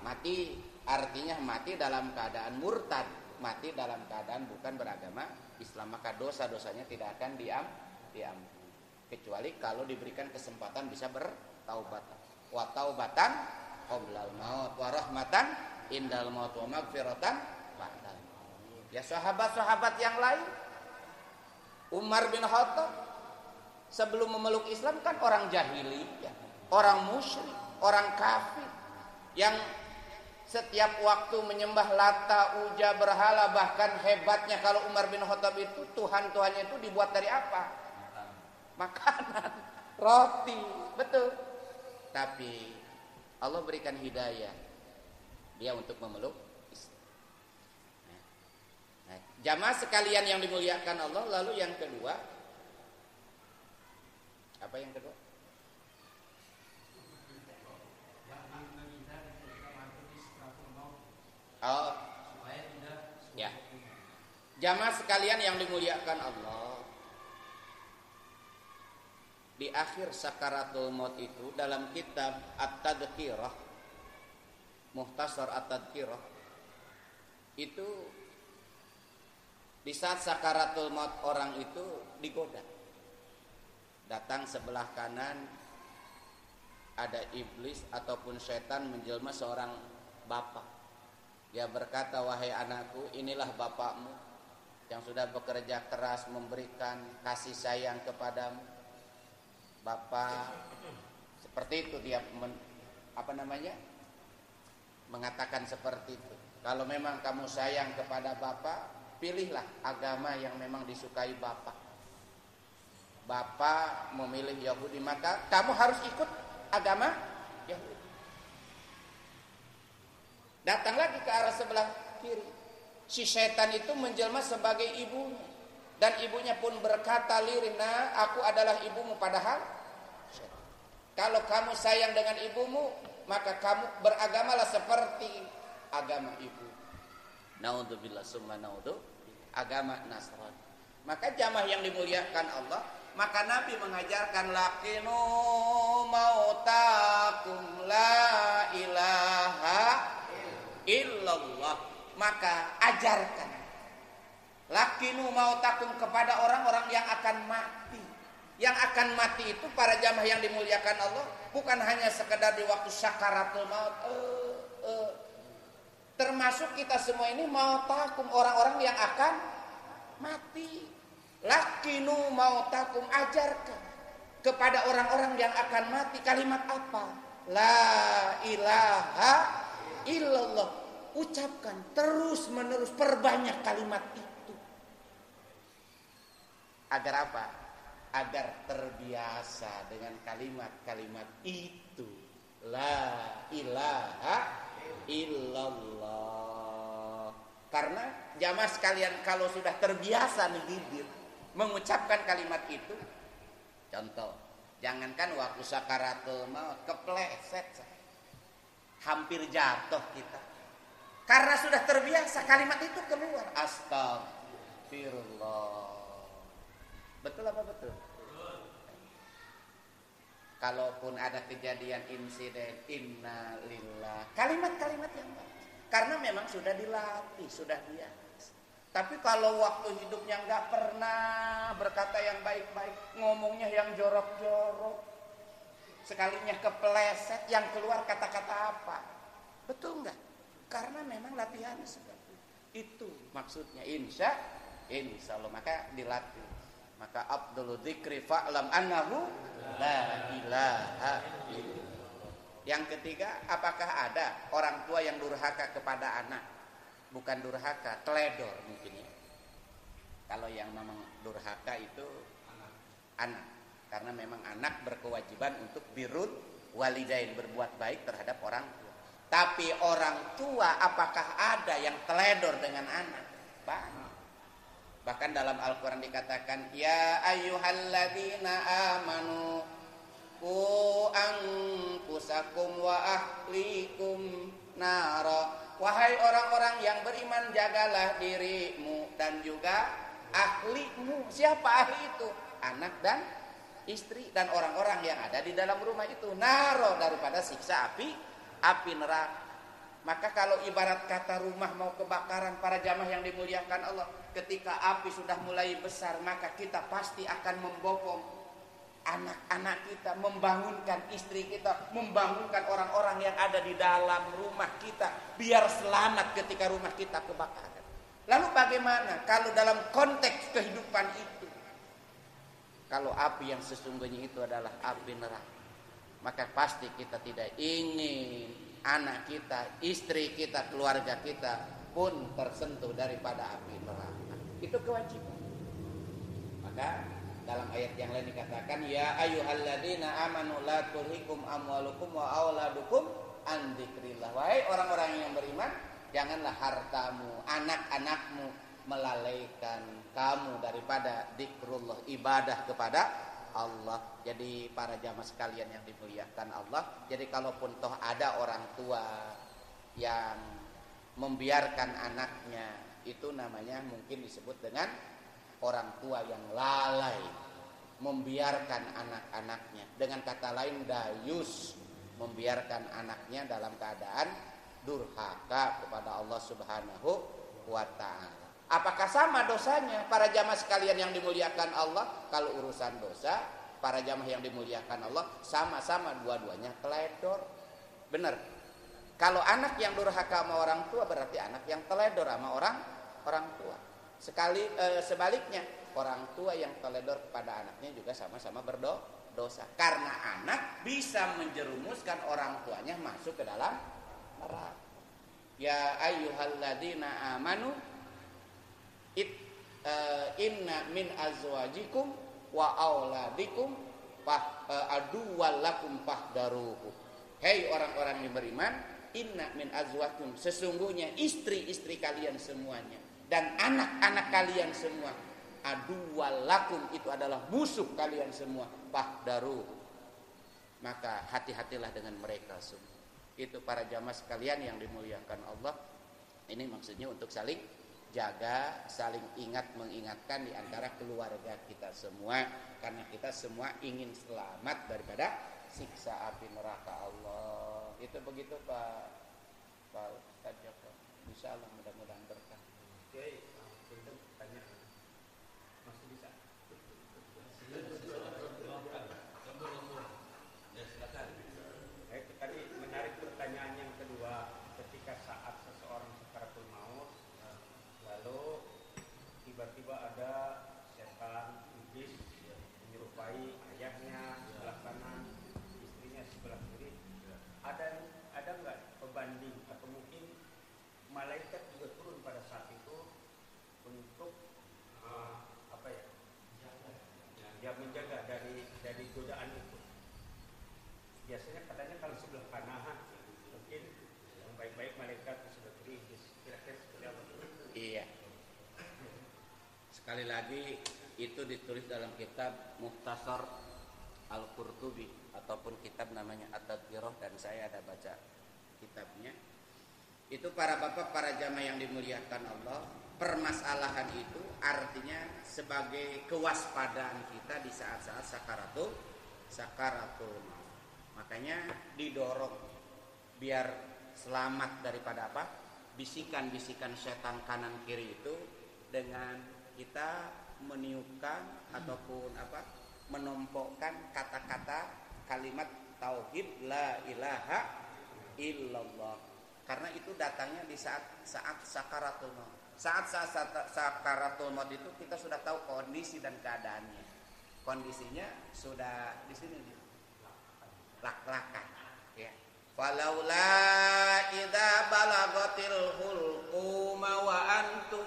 mati artinya mati dalam keadaan murtad, mati dalam keadaan bukan beragama Islam, maka dosa-dosanya tidak akan diampuni kecuali kalau diberikan kesempatan bisa bertaubat. Wa taubatan qoblal maut wa rahmatan indal maut wa magfiratan ba'dal maut. Ya sahabat-sahabat yang lain, Umar bin Khattab sebelum memeluk Islam kan orang jahiliyah, orang musyrik, orang kafir yang setiap waktu menyembah Lata, Uja, berhala. Bahkan hebatnya kalau Umar bin Khattab itu Tuhan-Tuhannya itu dibuat dari apa? Makanan, roti, betul. Tapi Allah berikan hidayah dia untuk memeluk Islam. Nah, jamaah sekalian yang dimuliakan Allah, lalu yang kedua, apa yang kedua? Oh, ya. Jamaah sekalian yang dimuliakan Allah, di akhir sakaratul maut itu dalam kitab At-Tadhkirah, Mukhtasar At-Tadhkirah, itu di saat sakaratul maut orang itu digoda. Datang sebelah kanan ada iblis ataupun setan menjelma seorang bapak. Dia berkata, wahai anakku, inilah bapakmu yang sudah bekerja keras memberikan kasih sayang kepadamu. Bapak seperti itu dia mengatakan seperti itu. Kalau memang kamu sayang kepada bapak, pilihlah agama yang memang disukai bapak. Bapak memilih Yahudi, maka kamu harus ikut agama Yahudi. Datang lagi ke arah sebelah kiri. Si setan itu menjelma sebagai ibunya. Dan ibunya pun berkata lirih, nah aku adalah ibumu, padahal kalau kamu sayang dengan ibumu, maka kamu beragamalah seperti agama ibu. Naudzubillah summa naudzubillah, agama Nasrani. Maka jamaah yang dimuliakan Allah, maka Nabi mengajarkan laqinu mautakum la ilaha illallah. Maka ajarkan laqinu mautakum kepada orang-orang yang akan mati. Yang akan mati itu para jamaah yang dimuliakan Allah bukan hanya sekedar di waktu sakaratul maut. Termasuk kita semua ini mautakum, orang-orang yang akan mati. Laqinu mautakum, ajarkan kepada orang-orang yang akan mati kalimat apa? La ilaha illallah. Ucapkan terus menerus, perbanyak kalimat itu. Agar apa? Agar terbiasa dengan kalimat-kalimat itu. La ilaha illallah. Karena jamaah sekalian kalau sudah terbiasa nih bibir mengucapkan kalimat itu, contoh, jangankan waktu sakaratul maut, kepleset, hampir jatuh kita. Karena sudah terbiasa kalimat itu keluar. Astagfirullah. Betul apa betul? Kalaupun ada kejadian insiden, innalillah. Kalimat-kalimat yang baik. Karena memang sudah dilatih, sudah biasa. Tapi kalau waktu hidupnya nggak pernah berkata yang baik-baik, ngomongnya yang jorok-jorok, sekalinya kepleset, yang keluar kata-kata apa? Betul nggak? Karena memang latihannya seperti itu. Maksudnya insya Allah, maka dilatih. Maka Abdul Dzikri fa'lam annahu la ilaha illallah. Yang ketiga, apakah ada orang tua yang durhaka kepada anak? Bukan durhaka, teledor mungkin ya. Kalau yang memang durhaka itu anak. Karena memang anak berkewajiban untuk birrul walidain, berbuat baik terhadap orang tua. Tapi orang tua apakah ada yang teledor dengan anak? Banyak. Bahkan dalam Al-Quran dikatakan, ya ayyuhalladzina amanu qu anfusakum wa ahlikum nara. Wahai orang-orang yang beriman, jagalah dirimu dan juga ahlimu. Siapa ahli itu? Anak dan istri dan orang-orang yang ada di dalam rumah itu. Naro, daripada siksa api neraka. Maka kalau ibarat kata rumah mau kebakaran, para jamaah yang dimuliakan Allah, ketika api sudah mulai besar, maka kita pasti akan membopong anak-anak kita, membangunkan istri kita, membangunkan orang-orang yang ada di dalam rumah kita, biar selamat ketika rumah kita kebakaran. Lalu bagaimana kalau dalam konteks kehidupan itu, kalau api yang sesungguhnya itu adalah api neraka, maka pasti kita tidak ingin anak kita, istri kita, keluarga kita pun tersentuh daripada api neraka. Itu kewajiban. Maka dalam ayat yang lain dikatakan, ya ayyuhalladzina amanu la tulhikum amwalukum wa auladukum an dzikrillah. Wahai orang-orang yang beriman, janganlah hartamu, anak-anakmu melalaikan kamu daripada dzikrullah, ibadah kepada Allah. Jadi para jamaah sekalian yang dimuliakan Allah, jadi kalaupun toh ada orang tua yang membiarkan anaknya, itu namanya mungkin disebut dengan orang tua yang lalai, membiarkan anak-anaknya. Dengan kata lain, dayus, membiarkan anaknya dalam keadaan durhaka kepada Allah Subhanahu wa ta'ala. Apakah sama dosanya para jamaah sekalian yang dimuliakan Allah? Kalau urusan dosa, para jamaah yang dimuliakan Allah, sama-sama dua-duanya teledor. Benar. Kalau anak yang durhaka sama orang tua, berarti anak yang teledor sama orang tua. Sebaliknya, orang tua yang teledor kepada anaknya juga sama-sama berdosa. Karena anak bisa menjerumuskan orang tuanya masuk ke dalam neraka. Ya ayyuhalladzina amanu inna min azwajikum wa auladikum aduwwal lakum fahdaruhu. Hei orang-orang yang beriman, inna min azwajikum, sesungguhnya istri-istri kalian semuanya dan anak-anak kalian semua, aduwwal lakum, itu adalah musuh kalian semua, fahdaruhu, maka hati-hatilah dengan mereka semua. Itu para jamaah sekalian yang dimuliakan Allah. Ini maksudnya untuk saling jaga, saling ingat mengingatkan di antara keluarga kita semua, karena kita semua ingin selamat daripada siksa api neraka Allah. Itu begitu Pak Ustaz Joko. Insyaallah mudah-mudahan berkah. Oke, untuk tanya masih bisa. Tadi menarik pertanyaan yang kedua, ketika saat seseorang sakaratul maut, lalu tiba-tiba ada setan iblis menyerupai ayahnya sebelah kanan, istrinya sebelah kiri. Ada nggak pembanding atau mungkin malaikat juga turun pada saat itu untuk ya menjaga dari godaan itu? Biasanya katanya kalau sebelah kanan mungkin yang baik-baik malaikat, sebelah kiri iblis. Kira-kira seperti apa? Iya. Sekali lagi itu ditulis dalam kitab Mukhtasar Al-Qurtubi ataupun kitab namanya At-Tadhkirah, dan saya ada baca kitabnya. Itu para bapak, para jamaah yang dimuliakan Allah, permasalahan itu artinya sebagai kewaspadaan kita di saat-saat sakaratul sakaratul maut. Makanya didorong biar selamat daripada apa? Bisikan-bisikan setan kanan kiri itu, dengan kita meniupkan ataupun apa? Menompokkan kata-kata kalimat tauhid la ilaha illallah. Karena itu datangnya di saat sakaratul maut. Saat sakaratul maut itu kita sudah tahu kondisi dan keadaannya. Kondisinya sudah di sini nih. Lak-lakan, ya. Falaula idza balagatil hulquma wa antum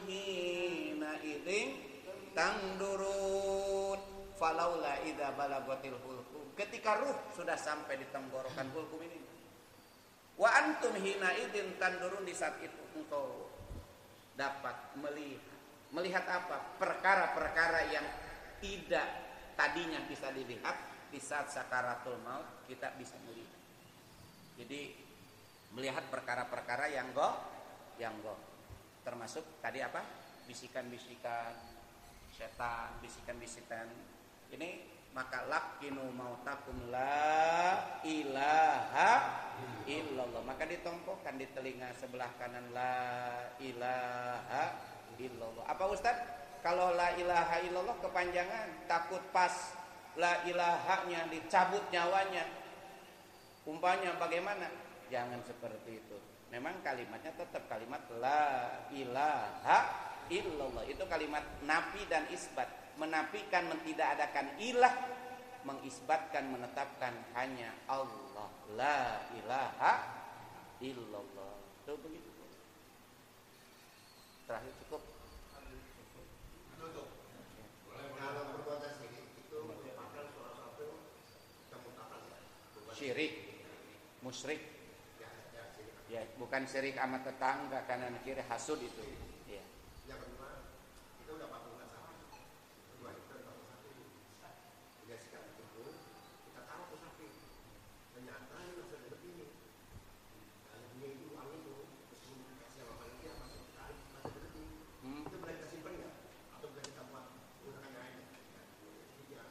hina idzin tandurun. Falaula idza balagatil hulqum. Ketika ruh sudah sampai di tenggorokan hulqum ini. Wa antum hina idzin tandurun, di saat itu engkau dapat melihat apa? Perkara-perkara yang tidak tadinya bisa dilihat. Di saat sakaratul maut kita bisa melihat. Jadi melihat perkara-perkara yang goib. Termasuk tadi apa? Bisikan-bisikan setan, bisikan-bisikan ini. Maka lakinu mautakum la ilaha illallah. Maka ditompokkan di telinga sebelah kanan la ilaha illallah. Apa Ustaz? Kalau la ilaha illallah kepanjangan, takut pas la ilahanya dicabut nyawanya. Umpanya bagaimana? Jangan seperti itu. Memang kalimatnya tetap kalimat la ilaha illallah. Itu kalimat nafi dan isbat. Menafikan, mentidakadakan ilah, mengisbatkan, menetapkan hanya Allah, la ilaha illallah. Itu begitu. Terakhir cukup. Kalau perbuatan syirik itu merupakan suatu yang mutakan, Syirik, musyrik. Ya, bukan syirik sama tetangga kanan kiri, hasud itu. Ya. Yang kedua, kita udah patungan sapi. Kedua itu udah patungan sapi. Dia sikap itu, kita taruh ke sapi. Ternyata ini masih ada begini. Kalau punya itu uang itu, terus kasih sama panitia masuk tarik masih ada begini. Itu boleh kita simpan nggak? Atau boleh kita buat gunakan yang lain? Ya.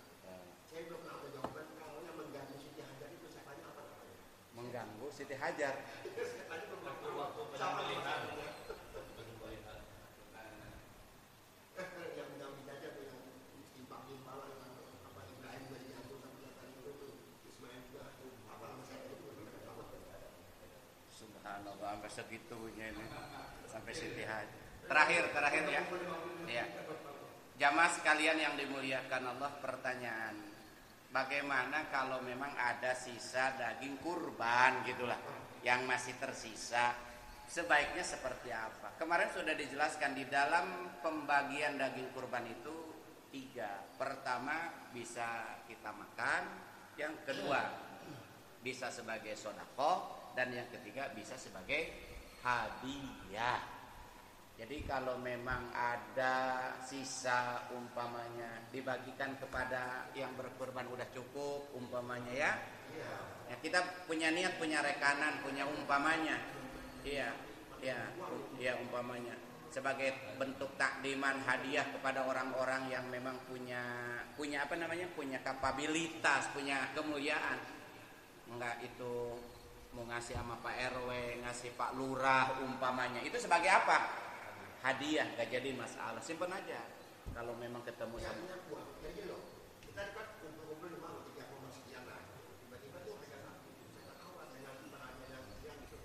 Saya belum pernah ada jawaban kalau yang mengganggu Siti Hajar itu setannya apa namanya? Mengganggu Siti Hajar. Setannya waktu penyembelihan. Yang mengganggu Siti Hajar itu yang timpang-timpang apa Ibrahim juga digantung sama setan itu Ismail juga apa nama saya itu Subhanallah, sampai segitunya ini, sampai Siti Hajar. Terakhir ya. Ya. Jamaah sekalian yang dimuliakan Allah, pertanyaan. Bagaimana kalau memang ada sisa daging kurban gitulah yang masih tersisa? Sebaiknya seperti apa? Kemarin sudah dijelaskan di dalam pembagian daging kurban itu 3. Pertama bisa kita makan, yang kedua bisa sebagai sedekah, dan yang ketiga bisa sebagai hadiah. Jadi kalau memang ada sisa umpamanya dibagikan kepada yang berkurban udah cukup umpamanya ya. Ya kita punya niat, punya rekanan, punya umpamanya. Iya umpamanya sebagai bentuk takdiman hadiah kepada orang-orang yang memang punya apa namanya? Punya kapabilitas, punya kemuliaan. Enggak itu mau ngasih sama Pak RW, ngasih Pak Lurah umpamanya. Itu sebagai apa? Hadiah, gak jadi masalah, simpen aja. Kalau memang ketemu sama jadi loh, kita kan kumpul-kumpul di malu 3 sekian lah. Tiba-tiba tuh mereka satu, saya tahu ada yang barangnya yang sekian gitu.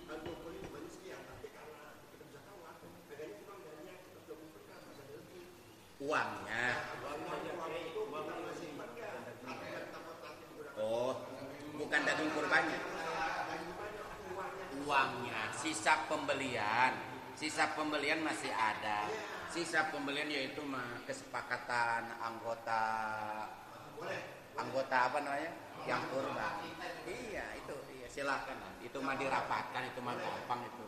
Kan kumpulin di banyak sekian, tapi karena kita bisa tahu, bedanya cuma bedanya kita sudah kumpulkan masih ada lebih. uangnya. Uang itu kita masih simpankan, atau kita buat nanti digunakan. Oh, bukan daging kurbannya. Uangnya, sisa pembelian. Sisa pembelian masih ada. Sisa pembelian yaitu kesepakatan anggota apa namanya? Yang kurban. Iya, itu silakan. Itu mah dirapatkan, itu mah gampang itu.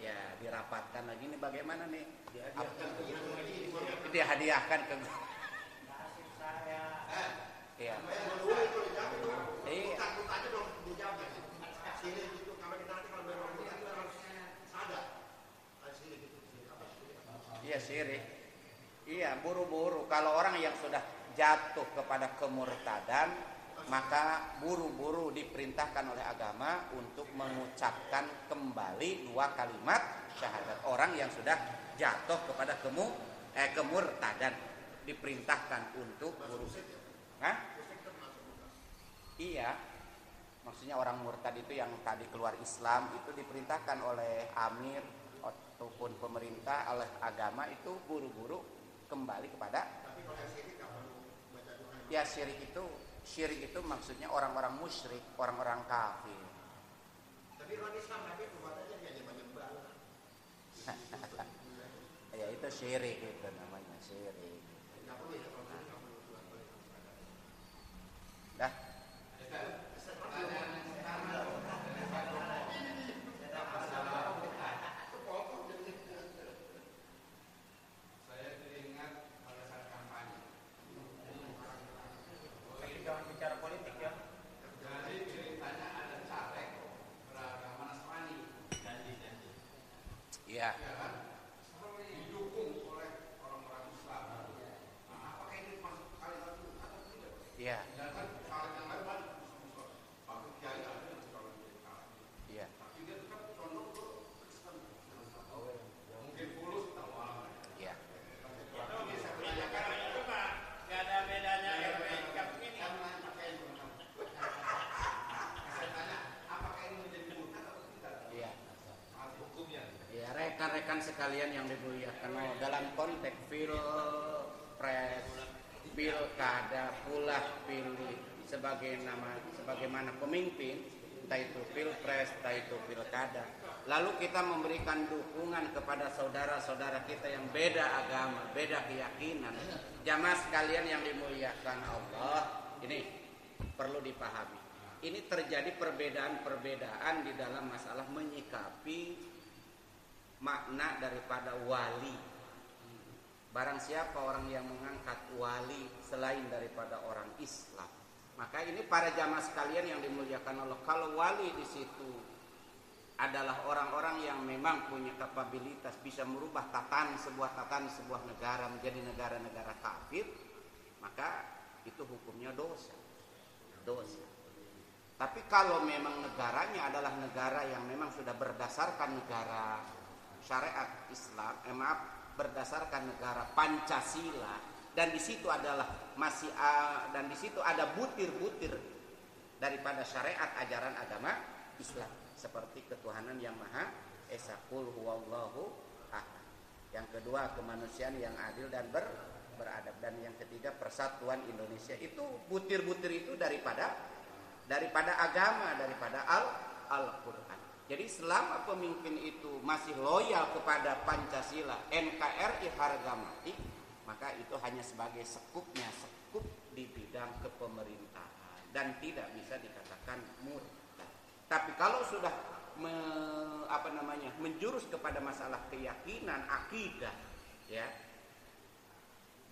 Ya, dirapatkan lagi nih bagaimana nih? Dihadiahkan ke Iya. Iya. Iya syirik. Iya buru-buru. Kalau orang yang sudah jatuh kepada kemurtadan, maka buru-buru diperintahkan oleh agama untuk mengucapkan kembali 2 kalimat syahadat. Orang yang sudah jatuh kepada kemurtadan diperintahkan untuk buru-buru. Iya, maksudnya orang murtad itu yang tadi keluar Islam itu diperintahkan oleh amir ataupun pemerintah, oleh agama itu buru-buru kembali kepada. Ya syirik itu maksudnya orang-orang musyrik, orang-orang kafir. Tapi orang Islam tapi perbuatannya dia menyembah. Ya itu syirik, itu namanya syirik. Dah. Ya. Didukung oleh orang-orang Islam. Apakah ini masuk kalimat itu atau tidak? Iya. Dan kan kalimat yang lain banyak. Pak Kiai ada yang kalau iya. Tapi dia kan condong ke Kristen. Mungkin fulus tahu. Iya. Itu bisa ditanyakan itu Pak. Enggak ada bedanya RW kampung ini. Saya tanya, apakah ini menjadi murtad atau tidak? Iya. Hukumnya. Ya, rekan-rekan sekalian yang dimuliakan, dalam konteks pilpres, pilkada, pula pilih sebagaimana pemimpin, entah itu pilpres, entah itu pilkada. Lalu kita memberikan dukungan kepada saudara-saudara kita yang beda agama, beda keyakinan. Jamaah sekalian yang dimuliakan Allah, ini perlu dipahami. Ini terjadi perbedaan-perbedaan di dalam masalah menyikapi makna daripada wali. Barang siapa orang yang mengangkat wali selain daripada orang Islam, maka ini para jamaah sekalian yang dimuliakan Allah, kalau wali di situ adalah orang-orang yang memang punya kapabilitas bisa merubah tatanan sebuah negara menjadi negara-negara kafir, maka itu hukumnya dosa. Tapi kalau memang negaranya adalah negara yang memang sudah berdasarkan negara syariat Islam, berdasarkan negara Pancasila, dan di situ adalah dan di situ ada butir-butir daripada syariat ajaran agama Islam, seperti ketuhanan yang Maha Esa, Qul huwallahu ahad. Yang kedua, kemanusiaan yang adil dan beradab, dan yang ketiga, persatuan Indonesia. Itu butir-butir itu daripada agama, daripada Al-Qur'an. Jadi selama pemimpin itu masih loyal kepada Pancasila, NKRI harga mati, maka itu hanya sebagai sekup di bidang kepemerintahan dan tidak bisa dikatakan murtad. Tapi kalau sudah menjurus kepada masalah keyakinan, akidah, ya,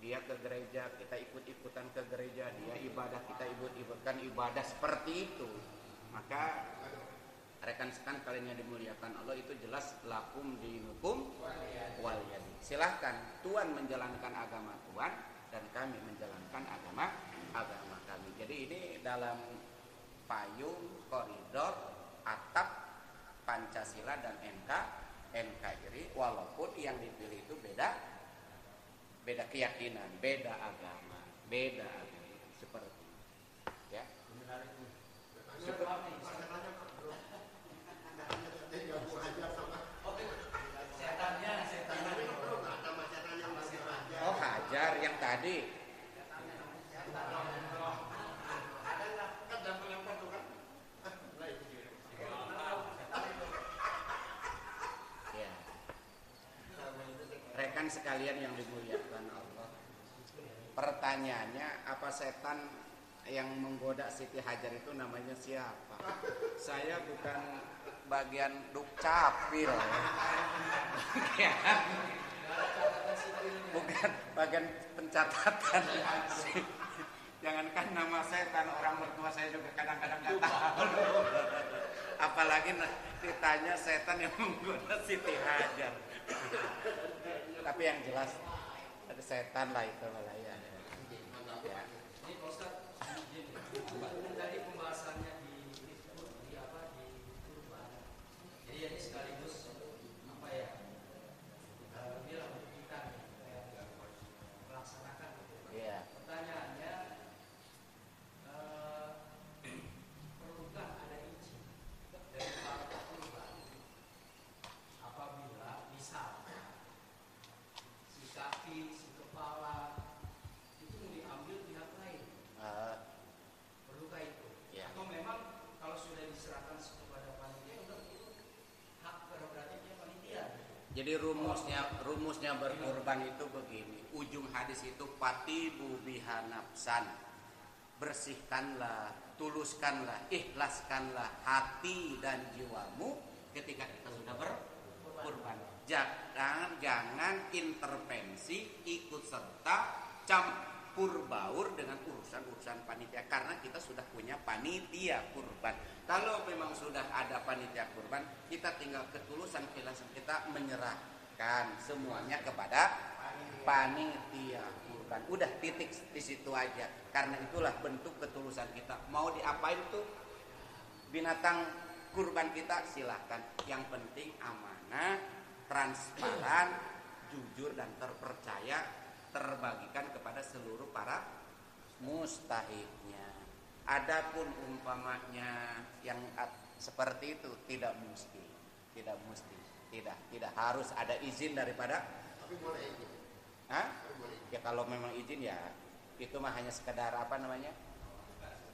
dia ke gereja, kita ikut-ikutan ke gereja, dia ibadah, kita ikut-ikutan ibadah, seperti itu, maka rekan-rekan kalian yang dimuliakan Allah, itu jelas lakum dinukum waliyadin. Silahkan Tuhan menjalankan agama Tuhan dan kami menjalankan agama kami. Jadi ini dalam payung koridor atap Pancasila dan NKRI, walaupun yang dipilih itu beda keyakinan, beda agama, seperti itu. Ya. Oh, Hajar yang tadi. Ya. Rekan sekalian yang dimuliakan Allah, pertanyaannya, apa setan yang menggoda Siti Hajar itu namanya siapa? Saya bukan bagian dukcapil, ya. Bukan bagian pencatatan. Jangankan nama setan, orang mertua saya juga kadang-kadang nggak tahu. Apalagi ditanya setan yang menggoda Siti Hajar. Tapi yang jelas ada setan lah itu malah ya. Ya. Ini Pak Ustaz, tadi pembahasannya di apa di kurban. Jadi ini sekaligus apa ya? Biar kita melaksanakan. Iya. Pertanyaannya, perlukah ada izin dari para kurban apabila misalnya si kaki, si kepala itu mau diambil pihak lain? Perlukah itu? Ya. Atau memang kalau sudah diserahkan kepada panitia itu hak prerogatifnya panitia? Jadi rumusnya berkurban itu begini. Ujung hadis itu patibu biha nafsan. Bersihkanlah, tuluskanlah, ikhlaskanlah hati dan jiwamu ketika kita sudah berkurban. Jangan intervensi, ikut serta, campur baur dengan urusan-urusan panitia, karena kita sudah punya panitia kurban. Kalau memang sudah ada panitia kurban, kita tinggal ketulusan ikhlasan kita menyerahkan semuanya kepada panitia kurban. Udah titik di situ aja. Karena itulah bentuk ketulusan kita. Mau diapain tuh binatang kurban kita, silahkan. Yang penting amanah, transparan, jujur dan terpercaya, terbagikan kepada seluruh para mustahiknya. Adapun umpamanya yang seperti itu tidak harus ada izin daripada. Tapi boleh izin. Hah? Ya kalau memang izin ya itu mah hanya sekedar apa namanya?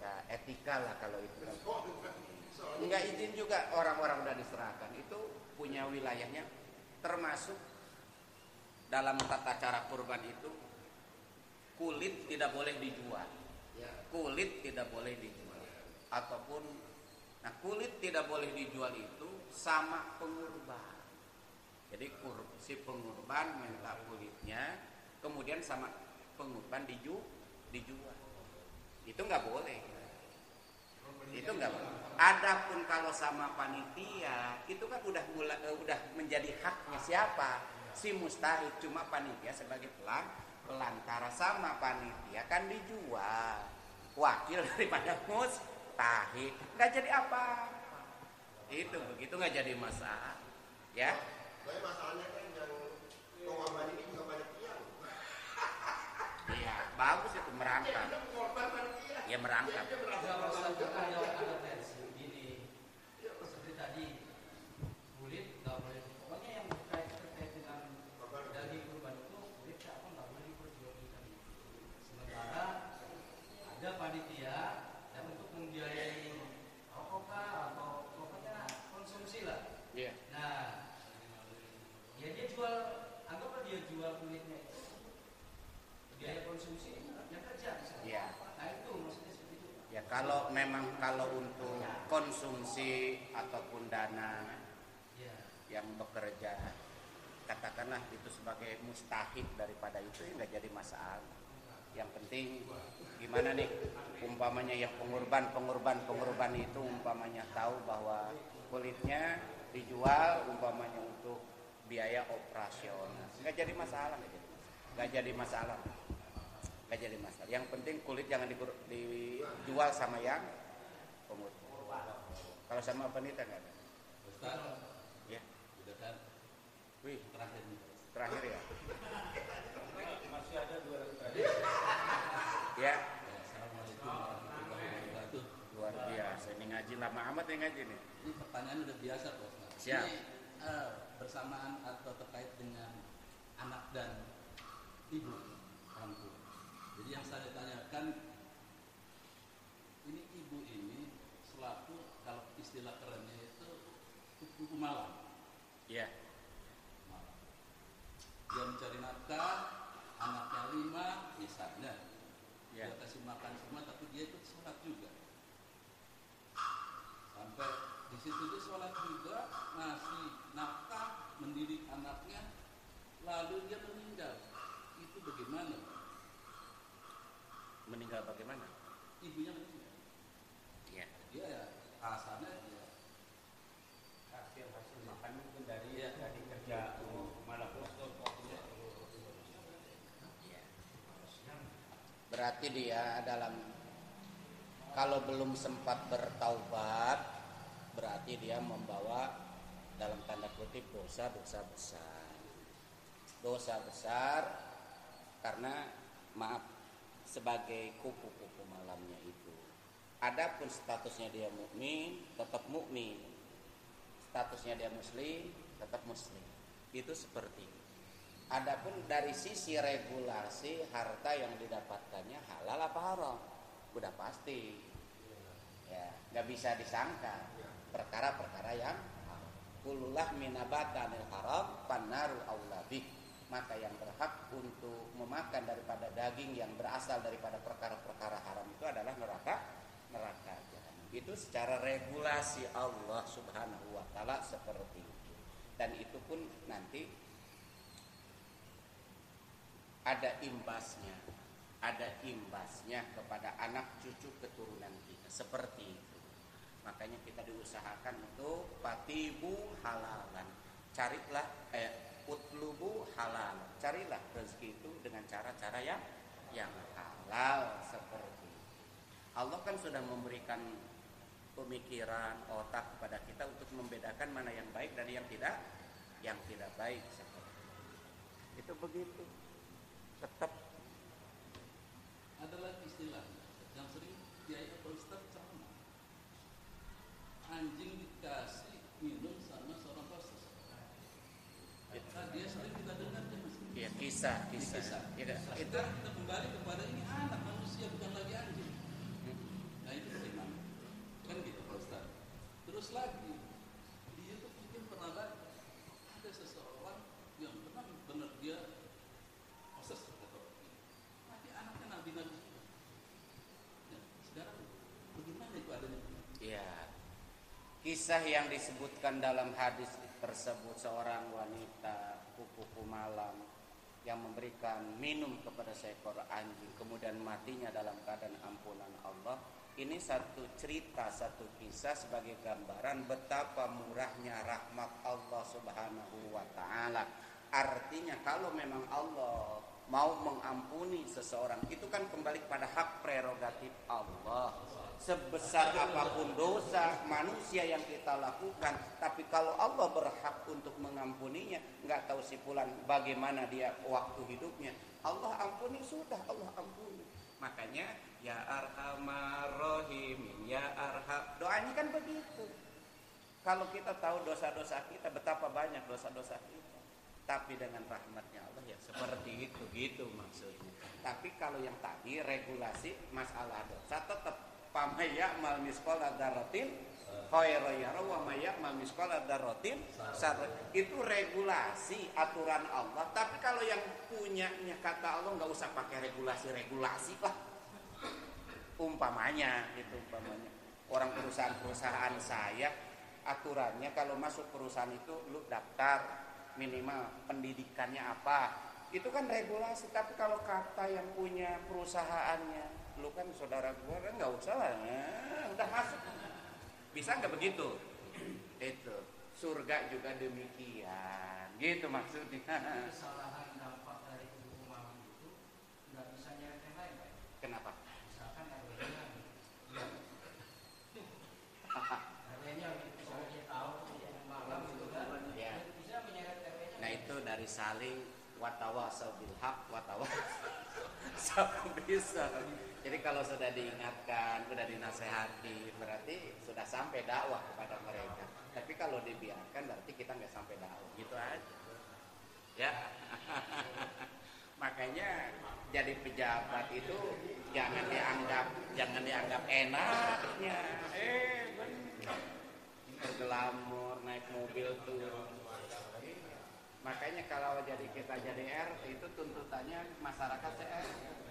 Ya, etika lah kalau itu. Enggak izin juga, orang-orang udah diserahkan itu punya wilayahnya, termasuk dalam tata cara kurban itu kulit tidak boleh dijual. Kulit tidak boleh dijual. Ataupun kulit tidak boleh dijual itu sama pengurban. Jadi si pengurban minta kulitnya, kemudian sama pengurban dijual. Itu nggak boleh. Itu nggak boleh. Adapun kalau sama panitia, itu kan udah menjadi haknya siapa? Si mustahik. Cuma panitia sebagai pelantara, sama panitia kan dijual. Wakil daripada mustahik. Nggak jadi apa? Itu begitu nggak jadi masalah. Ya. Tapi masalahnya kan yang korban ini juga banyak tiang. Iya, bagus itu merangkap. Ya merangkap. Ada versi gini, seperti tadi kulit nggak boleh, pokoknya yang terkait dengan daging kurban itu kulit apa nggak boleh diperjualbelikan. Sementara ada panitia yang untuk membiayai rokok atau pokoknya konsumsi lah. Iya. Nah, ya dia jual, anggaplah dia jual kulitnya itu biaya konsumsi yang kerja. Iya. Nah itu maksudnya seperti itu. Ya kalau untuk konsumsi ataupun dana yang bekerja, katakanlah itu sebagai mustahik daripada itu, ya nggak jadi masalah. Yang penting gimana nih, umpamanya yang pengurban itu umpamanya tahu bahwa kulitnya dijual umpamanya untuk biaya operasional, nggak jadi masalah. Yang penting kulit jangan dijual sama yang pengurban. Kalau sama panitia nggak ada. Ustaz, Ya. sudah kan? Wih, Terakhir ya. Masih ada 200 tadi. Ya. Assalamualaikum warahmatullahi wabarakatuh. Luar biasa. Ini ngaji lama amat nih ngaji nih. Ini pertanyaan udah biasa Pak Ustaz. Siap. Ini bersamaan atau terkait dengan anak dan ibu orang tua. Jadi yang saya tanyakan, ini ibu ini selaku, kalau istilah kerennya itu kupu malam. Ya. Dia mencari nafkah, anaknya 5 misalnya, Ya. dia kasih makan semua, tapi dia ikut sholat juga. Sampai di situ dia sholat juga, ngasih nafkah, mendidik anaknya, lalu dia meninggal. Itu bagaimana? Meninggal bagaimana? Ibunya meninggal. Ya. Dia ya asalnya dia Hasil makan mungkin dari Iya. kerja malam. berarti dia kalau belum sempat bertaubat, berarti dia membawa dalam tanda kutip dosa-dosa besar. Dosa besar karena sebagai kupu-kupu malamnya itu. Adapun statusnya dia mukmin, tetap mukmin. Statusnya dia muslim, tetap muslim. Itu seperti itu. Adapun dari sisi regulasi harta yang didapatkannya halal apa haram, udah pasti. Ya, nggak bisa disangka perkara-perkara yang kululah minabatanil haram pannaru aulabih. Maka yang berhak untuk memakan daripada daging yang berasal daripada perkara-perkara haram itu adalah neraka jahanam. Itu secara regulasi Allah Subhanahu wa taala seperti itu. Dan itu pun nanti ada imbasnya kepada anak cucu keturunan kita seperti itu. Makanya kita diusahakan untuk patibu halalan. Carilah utlubu halal. Carilah rezeki itu dengan cara-cara yang halal seperti itu. Allah kan sudah memberikan pemikiran otak kepada kita untuk membedakan mana yang baik dan yang tidak baik seperti itu. Begitu. Tetap adalah istilah yang sering diayat Ustaz ceramah. Anjing dikasih minum sama seorang pastor. Dia sering kita dengar ya, kisah. Ya, itu kita kembali kepada ini anak manusia bukan lagi anjing. Nah itu bagaimana? Kan gitu Pak Ustaz. Terus lagi dia tuh mungkin pernah ada seseorang yang benar dia proses tapi anaknya nabi. Ya, sekarang bagaimana itu adanya? Ya, kisah yang disebutkan dalam hadis tersebut seorang wanita kupu-kupu malam yang memberikan minum kepada seekor anjing kemudian matinya dalam keadaan ampunan Allah. Ini satu cerita, satu kisah sebagai gambaran betapa murahnya rahmat Allah Subhanahu wa taala. Artinya kalau memang Allah mau mengampuni seseorang itu kan kembali pada hak prerogatif Allah. Sebesar apapun dosa manusia yang kita lakukan, tapi kalau Allah berhak untuk mengampuninya, nggak tahu si fulan bagaimana dia waktu hidupnya, Allah ampuni, sudah Allah ampuni. Makanya ya arhamar rahimin, ya arham, doanya kan begitu. Kalau kita tahu dosa-dosa kita, betapa banyak dosa-dosa kita, tapi dengan rahmatnya Allah ya seperti itu, gitu maksudnya. Tapi kalau yang tadi regulasi masalah dosa tetap famay ya'mal misqala dzarratin khairan yara wa may ya'mal misqala dzarratin syarran. Itu regulasi aturan Allah. Tapi kalau yang punyanya kata Allah nggak usah pakai regulasi lah. Umpamanya orang perusahaan saya aturannya kalau masuk perusahaan itu lu daftar minimal pendidikannya apa. Itu kan regulasi. Tapi kalau kata yang punya perusahaannya, lu kan saudara gua kan nggak usah lah, udah masuk. Bisa nggak begitu? Itu surga juga demikian, gitu maksudnya. Kesalahan dampak dari kupu malam itu nggak bisa nyeret yang lain, Pak. Kenapa? Misalkan RW-nya, RW-nya misalnya tahu malam itu kan, Ya. bisa menyeret RW-nya. Nah itu dari saling watawasau bil haq watawasau bisa. Jadi kalau sudah diingatkan, sudah dinasehati, berarti sudah sampai dakwah kepada mereka. Tapi kalau dibiarkan berarti kita nggak sampai dakwah, gitu aja. Ya, makanya jadi pejabat itu jangan dianggap enaknya. Benar. Berglamor, naik mobil turun. Makanya kalau kita jadi RT itu tuntutannya masyarakat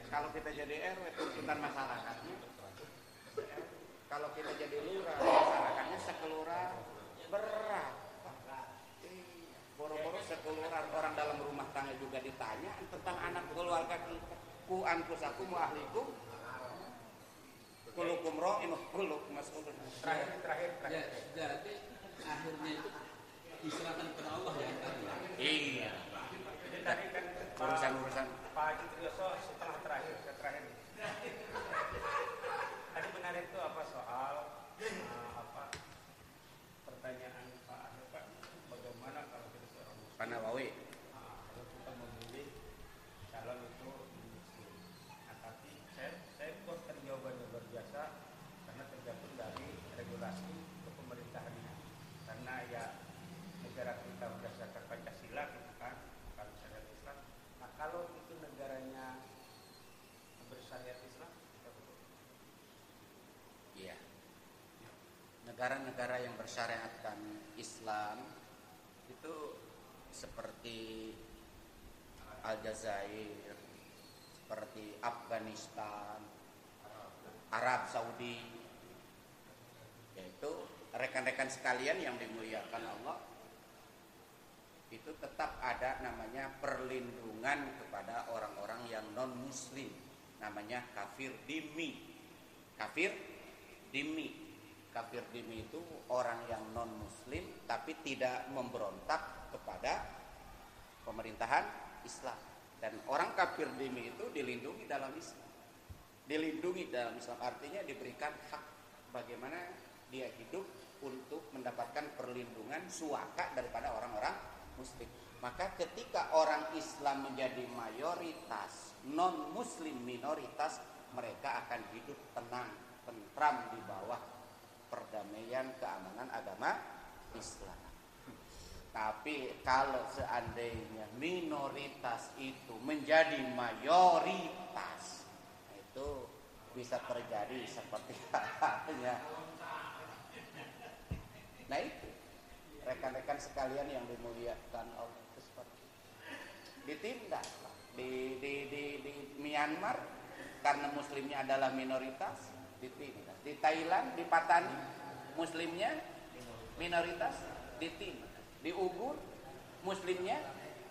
kalau kita jadi RW tuntutan masyarakatnya. Kalau kita jadi lurah masyarakatnya sekelurah berat. Boro-boro sekelurah orang dalam rumah tangga juga ditanya tentang anak keluarga kita. Ku anfusakum wa ahlikum kulukum ra'in wa kulukum mas'ulun. Terakhir. Ya, jadi akhirnya itu diserahkan kepada Allah ya. Iya. Urusan Pak Haji Triyoso setelah terakhir syariat Islam? Iya. Negara-negara yang bersyariatkan Islam itu seperti Aljazair, seperti Afghanistan, Arab Saudi, yaitu rekan-rekan sekalian yang dimuliakan Allah, itu tetap ada namanya perlindungan kepada orang-orang yang non muslim, namanya kafir dhimmi. Kafir dhimmi itu orang yang non muslim tapi tidak memberontak kepada pemerintahan Islam. Dan orang kafir dhimmi itu dilindungi dalam Islam. Dilindungi dalam Islam artinya diberikan hak bagaimana dia hidup untuk mendapatkan perlindungan suaka daripada orang-orang muslim. Maka ketika orang Islam menjadi mayoritas, non muslim minoritas, mereka akan hidup tenang, tentram di bawah perdamaian keamanan agama Islam. Tapi kalau seandainya minoritas itu menjadi mayoritas, itu bisa terjadi seperti halnya. Nah itu rekan-rekan sekalian yang dimuliakan Allah, itu seperti itu. Ditindak di Myanmar karena muslimnya adalah minoritas, ditindak. Di Thailand, di Patani, muslimnya minoritas, ditindak. Di Uyghur, muslimnya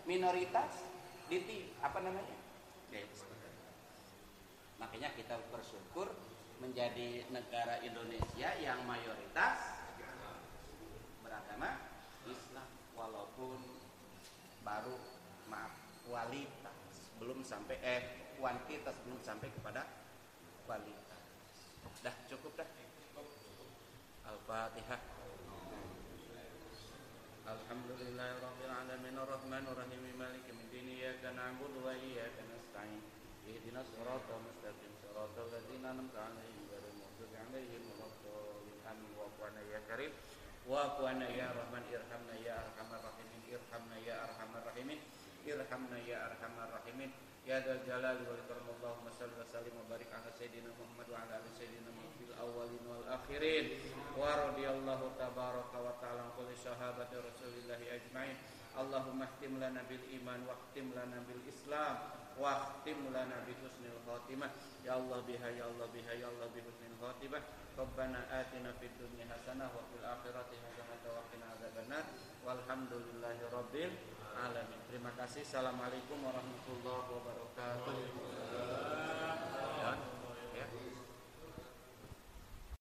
minoritas, ditindak. Ya, itu seperti itu. Makanya kita bersyukur menjadi negara Indonesia yang mayoritas beragama Islam, walaupun baru kualitas belum sampai kuantitas belum sampai kepada kualitas. Dah cukup dah. Al-Fatihah. Alhamdulillahirabbil alamin arrahmanir rahim maliki yaumiddin iyyaka na'budu wa iyyaka nasta'in ihdinas siratal mustaqim siratal ladzina an'amta 'alaihim ghairil maghdubi 'alaihim waladdallin amin wa qana ya karim wa qana ya rahman irhamna ya arhamar rahimin irhamna ya arhamar rahimin irhamna ya arhamar rahimin ya dzal jalali wal ikram Allahumma shalli wa sallim wa barik ala sayidina Muhammad wa ala ali sayidina Muhammad fil awwalin wal akhirin wa radiyallahu tabaraka wa ta'ala an kulli sahabati rasulillahi ajmain. Allahumma ihtim lana bil iman wa ihtim lana bil islam wa ihtim lana bi husnil khatimah. Ya Allah biha ya Allah biha ya Allah bi husnil khatimah. Rabbana atina fid dunya hasanah wa fil akhirati hasanah wa qina adzabannar. Walhamdulillahi rabbil alamin. Terima kasih. Assalamualaikum warahmatullahi wabarakatuh.